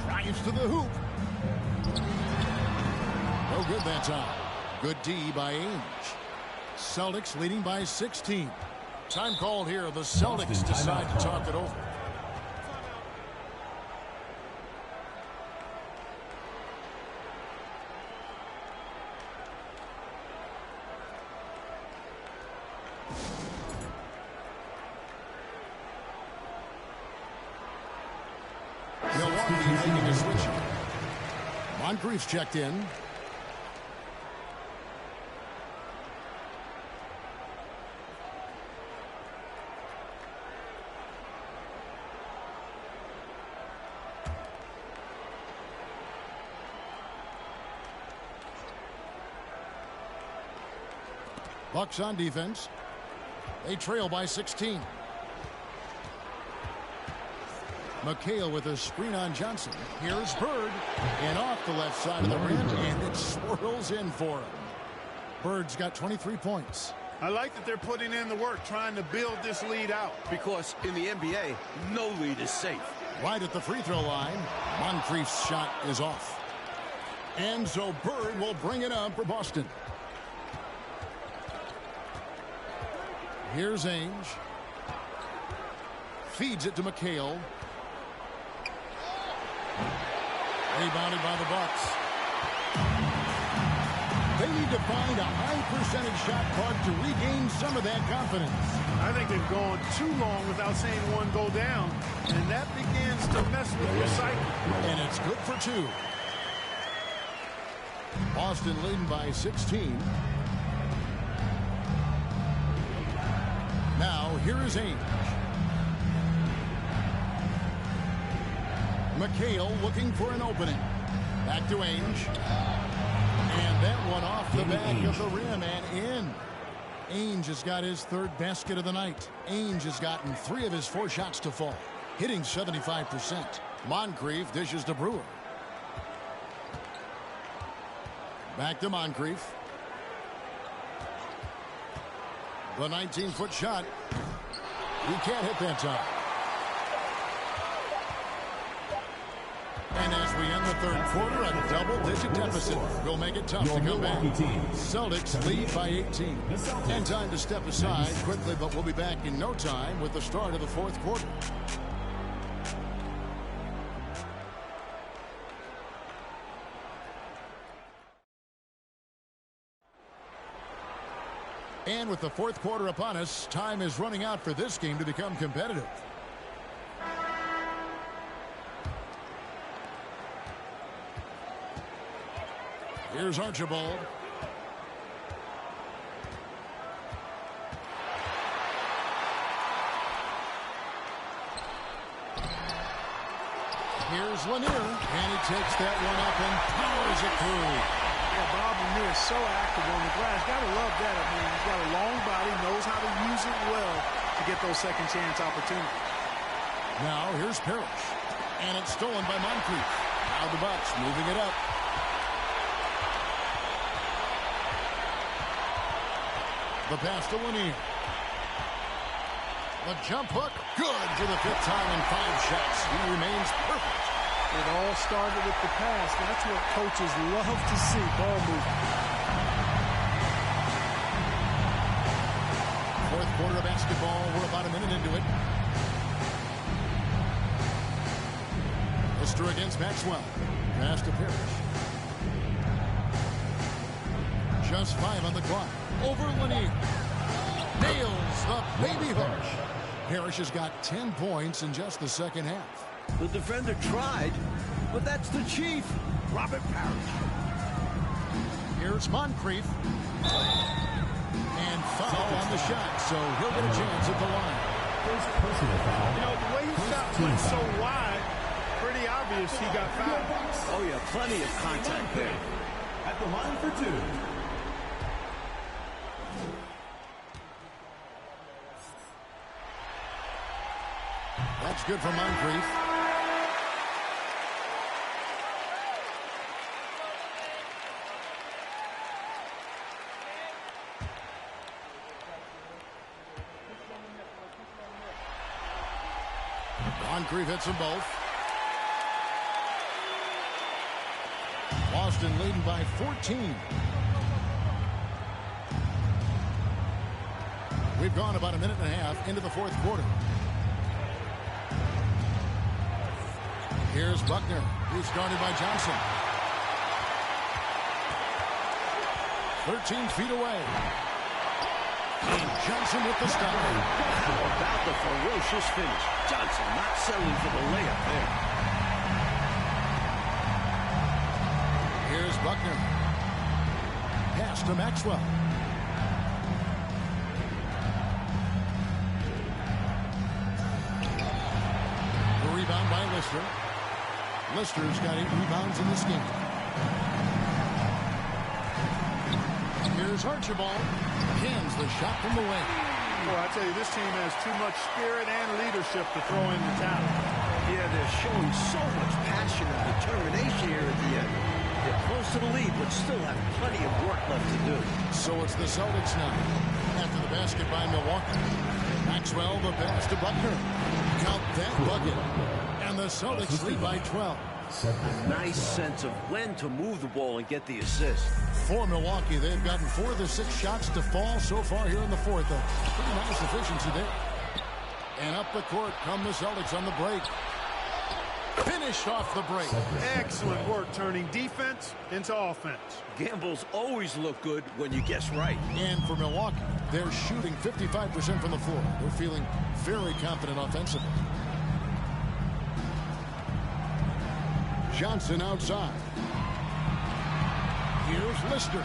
Drives to the hoop. No good that time. Good D by Ainge. Celtics leading by 16. Time called here. The Celtics decide to talk it over. Milwaukee making a switch. Moncrief's checked in. Bucks on defense. They trail by 16. McHale with a screen on Johnson. Here's Bird. And off the left side of the rim, and it swirls in for him. Bird's got 23 points. I like that they're putting in the work, trying to build this lead out. Because in the NBA, no lead is safe. Right at the free throw line, Moncrief's shot is off. And so Bird will bring it up for Boston. Here's Ainge. Feeds it to McHale. Rebounded by the Bucks. They need to find a high percentage shot clock to regain some of that confidence. I think they've gone too long without seeing one go down, and that begins to mess with your cycle. And it's good for 2. Boston leading by 16. Now, here is Ainge. McHale looking for an opening. Back to Ainge. And that one off the back of the rim and in. Ainge has got his 3rd basket of the night. Ainge has gotten 3 of his 4 shots to fall, hitting 75%. Moncrief dishes to Brewer. Back to Moncrief. The 19-foot shot. He can't hit that time. And as we end the 3rd quarter, a double-digit deficit will make it tough to come back. Celtics lead by 18. And time to step aside quickly, but we'll be back in no time with the start of the 4th quarter. And with the 4th quarter upon us, time is running out for this game to become competitive. Here's Archibald. Here's Lanier, and he takes that one up and powers it through. Yeah, Bob Lanier is so active on the glass. Gotta love that. I mean, he's got a long body, knows how to use it well to get those second chance opportunities. Now here's Parrish, and it's stolen by Moncrief. Now the Bucks moving it up. The pass to Lanier. The jump hook, good for the 5th time in 5 shots. He remains perfect. It all started with the pass. That's what coaches love to see, ball movement. 4th quarter of basketball. We're about a minute into it. Lister against Maxwell. Pass to Parrish. Just 5 on the clock. Over Lanier. Nails the baby hook. Parrish has got 10 points in just the 2nd half. The defender tried, but that's the chief, Robert Parrish. Here's Moncrief. And foul on the shot, so he'll get a chance at the line. First personal foul. You know, the way he shot went so wide, obvious he got fouled. Oh, yeah, plenty of contact there. At the line for 2. That's good for Moncrief. Moncrief hits them both. Boston leading by 14. We've gone about a minute and a half into the fourth quarter. Here's Buckner. He's guarded by Johnson. 13 feet away. And Johnson with the stop. How about the ferocious finish? Johnson not settling for the layup there. Here's Buckner. Pass to Maxwell. The rebound by Lister. Lister's got 8 rebounds in this game. Here's Archibald. Hands the shot from the wing. Boy, I tell you, this team has too much spirit and leadership to throw in the towel. Yeah, they're showing so much passion and determination here at the end. They're close to the lead, but still have plenty of work left to do. So it's the Celtics now. After the basket by Milwaukee. Maxwell, the pass to Buckner. Count that bucket. And the Celtics lead by 12. A nice sense of when to move the ball and get the assist. For Milwaukee, they've gotten 4 of the 6 shots to fall so far here in the fourth. A pretty nice efficiency there. And up the court come the Celtics on the break. Finished off the break. Excellent work turning defense into offense. Gambles always look good when you guess right. And for Milwaukee, they're shooting 55% from the floor. They're feeling very confident offensively. Johnson outside. Here's Lister.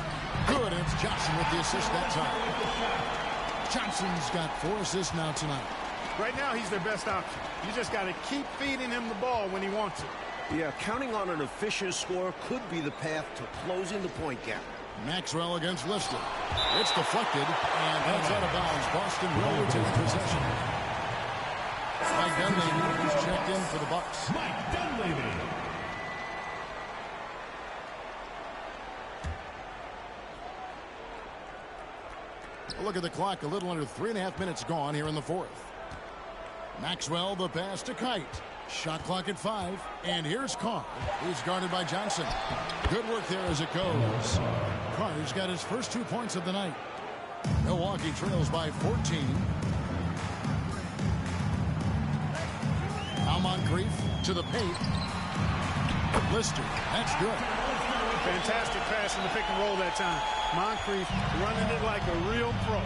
Good, and it's Johnson with the assist that time. Johnson's got 4 assists now tonight. Right now, he's their best option. You just got to keep feeding him the ball when he wants it. Yeah, counting on an efficient score could be the path to closing the point gap. Maxwell against Lister. It's deflected, and that's out of bounds. Boston will retain possession. Mike Dunleavy is checked in for the Bucks. Mike Dunleavy. Look at the clock. A little under 3.5 minutes gone here in the fourth. Maxwell, the pass to Kite. Shot clock at 5. And here's Carr. He's guarded by Johnson. Good work there as it goes. Carr's got his first 2 points of the night. Milwaukee trails by 14. Now Moncrief to the paint. Lister. That's good. Fantastic pass in the pick and roll that time. Moncrief running it like a real pro.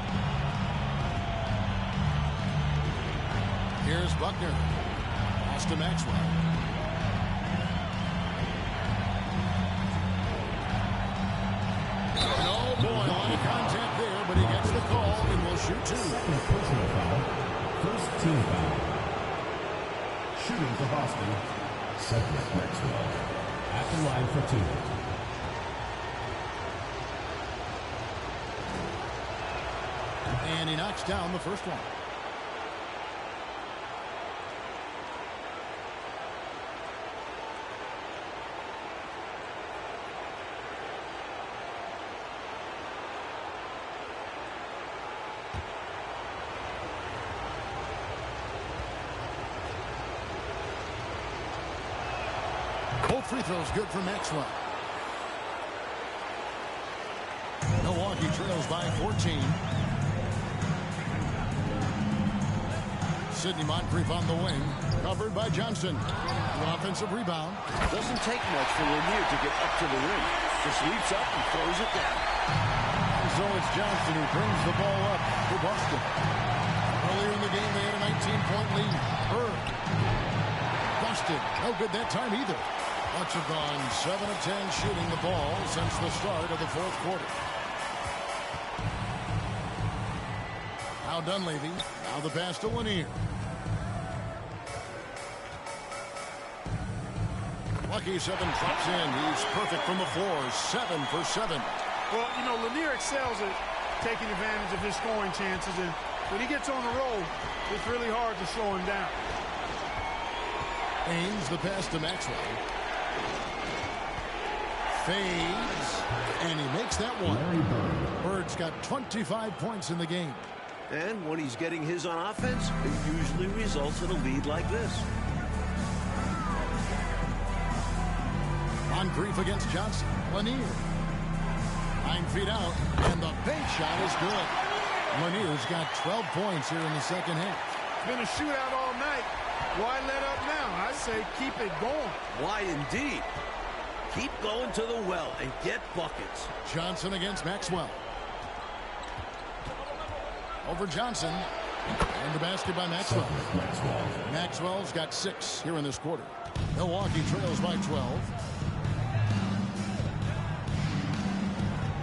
Here's Buckner. Pass to Maxwell. And oh boy, a lot of contact there, but he gets the call and will shoot 2. Second personal foul. First team foul. Shooting for Boston. Cedric Maxwell. At the line for 2. And he knocks down the first one. Both free throws good for Maxwell. Milwaukee trails by 14. Sidney Moncrief on the wing, covered by Johnson. The offensive rebound. Doesn't take much for Lanier to get up to the rim. Just leaps up and throws it down. So it's Johnson who brings the ball up for Boston. Earlier in the game, they had a 19-point lead. Bird. Busted. No good that time either. Bucks have gone 7 of 10 shooting the ball since the start of the fourth quarter. Now Dunleavy. Now the pass to Lanier. Lucky 7 drops in. He's perfect from the floor. 7 for 7. Well, you know, Lanier excels at taking advantage of his scoring chances, and when he gets on the roll, it's really hard to slow him down. Ames the pass to Maxwell. Fades, and he makes that one. Bird's got 25 points in the game. And when he's getting his on offense, it usually results in a lead like this. Moncrief against Johnson. Lanier. 9 feet out, and the bank shot is good. Lanier's got 12 points here in the second half. It's been a shootout all night. Why let up now? I say keep it going. Why indeed? Keep going to the well and get buckets. Johnson against Maxwell. Over Johnson. And the basket by Maxwell. Maxwell's got 6 here in this quarter. Milwaukee trails by 12.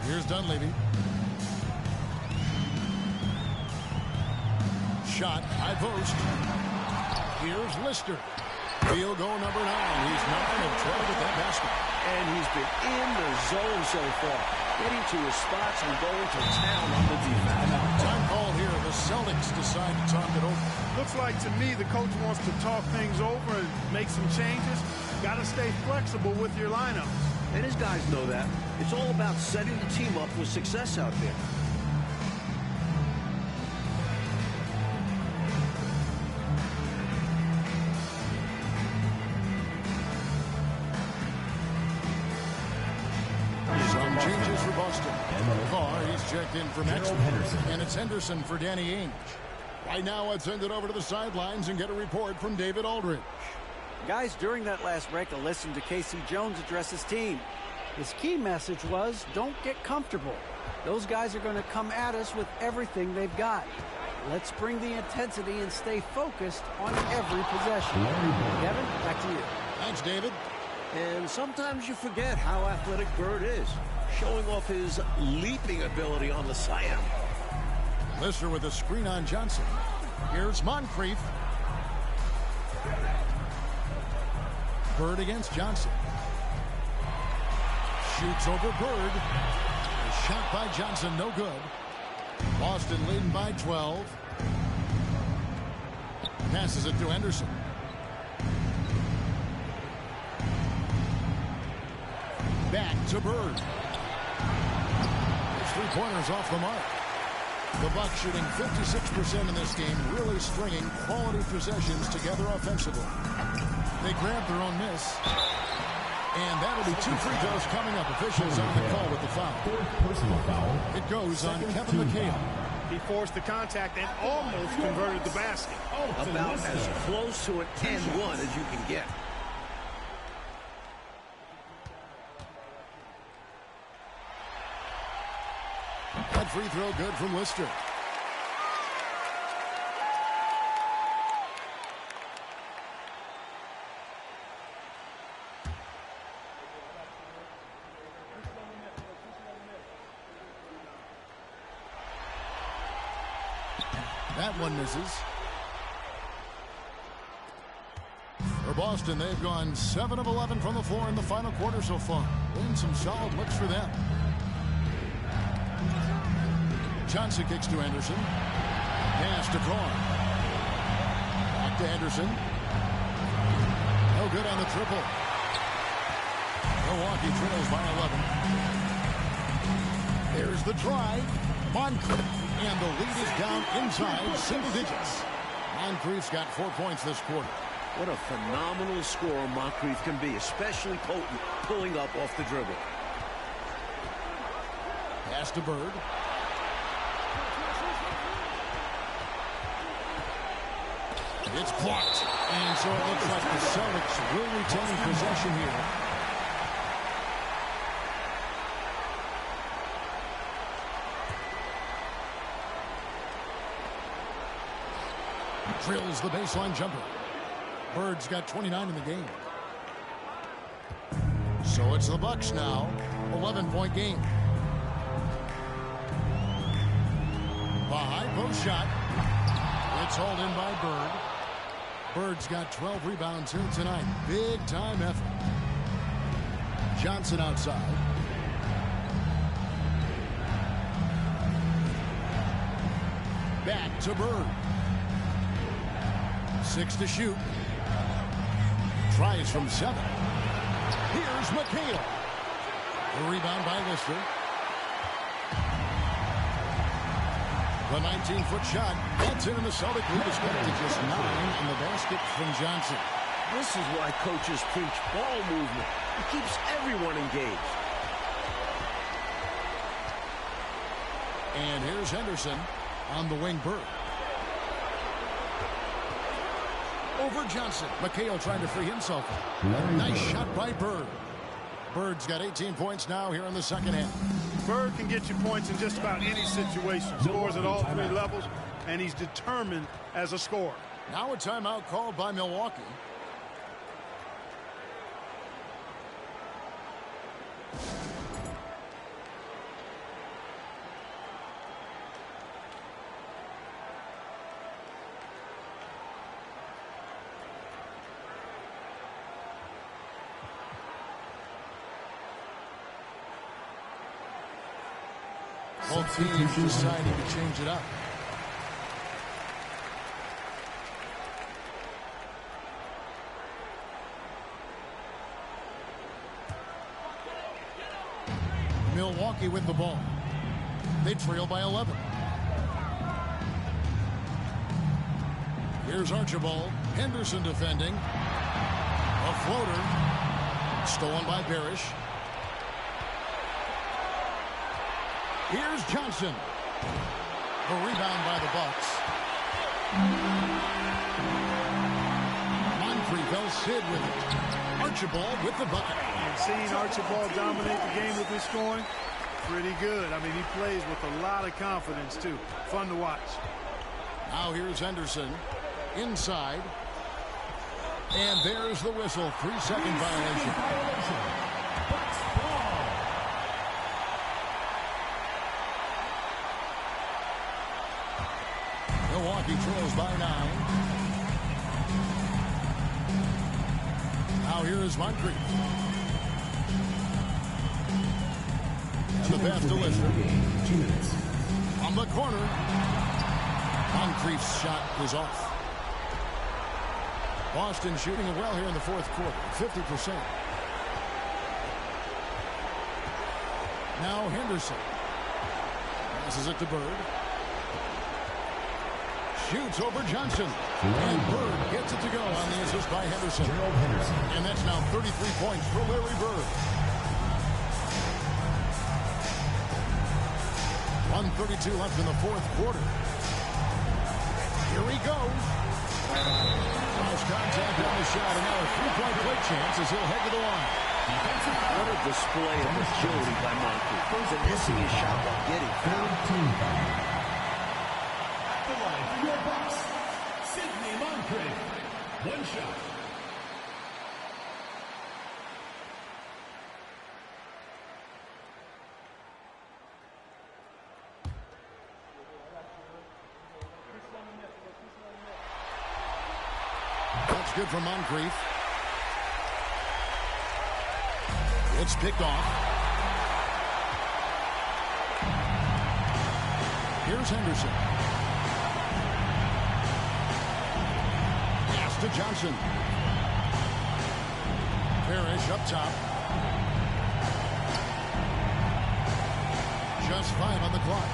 Here's Dunleavy. Shot, high post. Here's Lister. Field goal number 9. He's 9 of 12 at that basket. And he's been in the zone so far. Getting to his spots and going to town on the defense. Time call here. The Celtics decide to talk it over. Looks like to me the coach wants to talk things over and make some changes. Got to stay flexible with your lineups. And his guys know that. It's all about setting the team up for success out there. Some changes for Boston. Carr, he's checked in for Maxwell. And it's Henderson for Danny Ainge. Right now, let's send it over to the sidelines and get a report from David Aldridge. Guys, during that last break, I listened to Casey Jones address his team. His key message was, don't get comfortable. Those guys are going to come at us with everything they've got. Let's bring the intensity and stay focused on every possession. Kevin, back to you. Thanks, David. And sometimes you forget how athletic Bird is, showing off his leaping ability on the slam. Lister with a screen on Johnson. Here's Moncrief. Bird against Johnson. Shoots over Bird. A shot by Johnson, no good. Boston leading by 12. Passes it to Henderson. Back to Bird. His three-pointers off the mark. The Bucks shooting 56% in this game, really stringing quality possessions together offensively. They grabbed their own miss. And that'll be 2 free throws coming up. Officials on the call with the foul. Personal foul. It goes on Kevin McHale. He forced the contact and almost converted the basket. About as close to an N1 as you can get. That free throw good from Lister. That one misses. For Boston, they've gone 7 of 11 from the floor in the final quarter so far. Been some solid looks for them. Johnson kicks to Henderson. Pass to Carr. Back to Henderson. No good on the triple. Milwaukee trails by 11. There's the try. Moncrief. And the lead is down inside single digits. Moncrief's got 4 points this quarter. What a phenomenal scorer Moncrief can be, especially potent, pulling up off the dribble. Pass to Bird. It's blocked. And so it looks like the Celtics will retain possession here. Drills the baseline jumper. Bird's got 29 in the game. So it's the Bucks now. 11-point game. The high post shot. It's hauled in by Bird. Bird's got 12 rebounds here tonight. Big time effort. Johnson outside. Back to Bird. 6 to shoot. Tries from 7. Here's McHale. The rebound by Lister. The 19-foot shot. That's in, and the Celtic lead is cut to just 9 in the basket from Johnson. This is why coaches preach ball movement. It keeps everyone engaged. And here's Henderson on the wing. Bird. Over Johnson. McHale trying to free himself. Nice shot by Bird. Bird's got 18 points now here in the second half. Bird can get you points in just about any situation. Scores at all 3 levels, and he's determined as a scorer. Now a timeout called by Milwaukee. Both teams deciding to change it up. Milwaukee with the ball. They trail by 11. Here's Archibald. Henderson defending. A floater. Stolen by Parrish. Here's Johnson. A rebound by the Bucks. Moncrief El-Cid with it. Archibald with the bucket. And seeing Archibald dominate the game with his scoring, pretty good. I mean, he plays with a lot of confidence, too. Fun to watch. Now here's Henderson. Inside. And there's the whistle. 3-second violation. Milwaukee trails by 9. Now here is Moncrief. And the pass to Lister. 2 minutes. On the corner. Moncrief's shot is off. Boston shooting it well here in the fourth quarter. 50%. Now Henderson. Passes it to Bird. Shoots over Johnson. And Bird gets it to go on the assist by Henderson. And that's now 33 points for Larry Bird. 1:32 left in the fourth quarter. Here he goes. Cross contact on the shot. And now a 3-point play chance as he'll head to the line. What a display of agility by Moncrief. Finessing his shot while getting fouled. The line for your Bucks, Sidney Moncrief. 1 shot. That's good for Moncrief. It's picked off. Here's Henderson. Pass to Johnson. Parrish up top. Just 5 on the clock.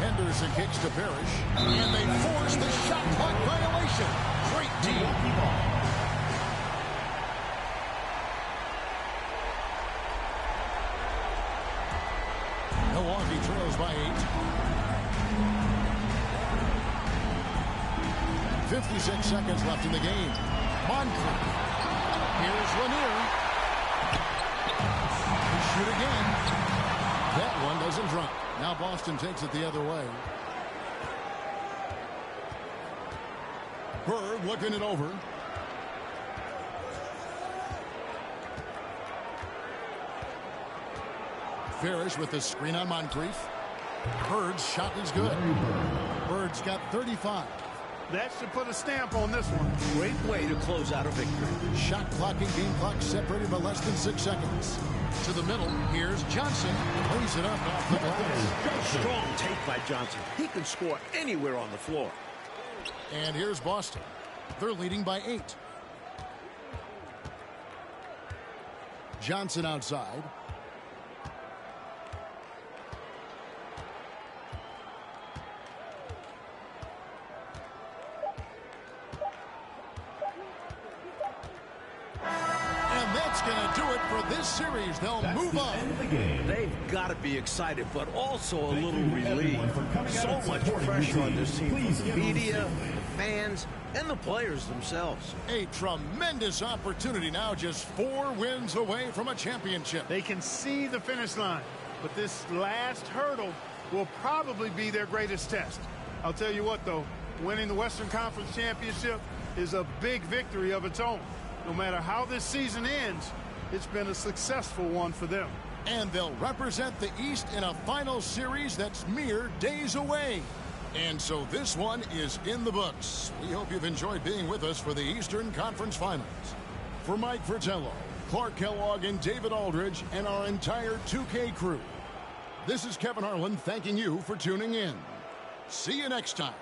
Henderson kicks to Parrish. And they force the shot clock violation. Great team. Milwaukee trails by 8. 56 seconds left in the game. Moncrief. Here's Lanier. They shoot again. That one doesn't drop. Now Boston takes it the other way. Bird looking it over. Parrish with the screen on Moncrief. Bird's shot is good. Bird's got 35. That should put a stamp on this one. Great way to close out a victory. Shot clock and game clock separated by less than 6 seconds. To the middle, here's Johnson. Lays it up off the glass. Strong take by Johnson. He can score anywhere on the floor. And here's Boston. They're leading by 8. Johnson outside. And that's going to do it for this series. They'll move on. They've got to be excited, but also a little relieved. So much pressure on this team from the media, the fans, and the players themselves. A tremendous opportunity now, just 4 wins away from a championship. They can see the finish line, but this last hurdle will probably be their greatest test. I'll tell you what, though, winning the Western Conference Championship is a big victory of its own. No matter how this season ends, it's been a successful one for them. And they'll represent the East in a final series that's mere days away. And so this one is in the books. We hope you've enjoyed being with us for the Eastern Conference Finals. For Mike Fratello, Clark Kellogg, and David Aldridge, and our entire 2K crew, this is Kevin Harlan thanking you for tuning in. See you next time.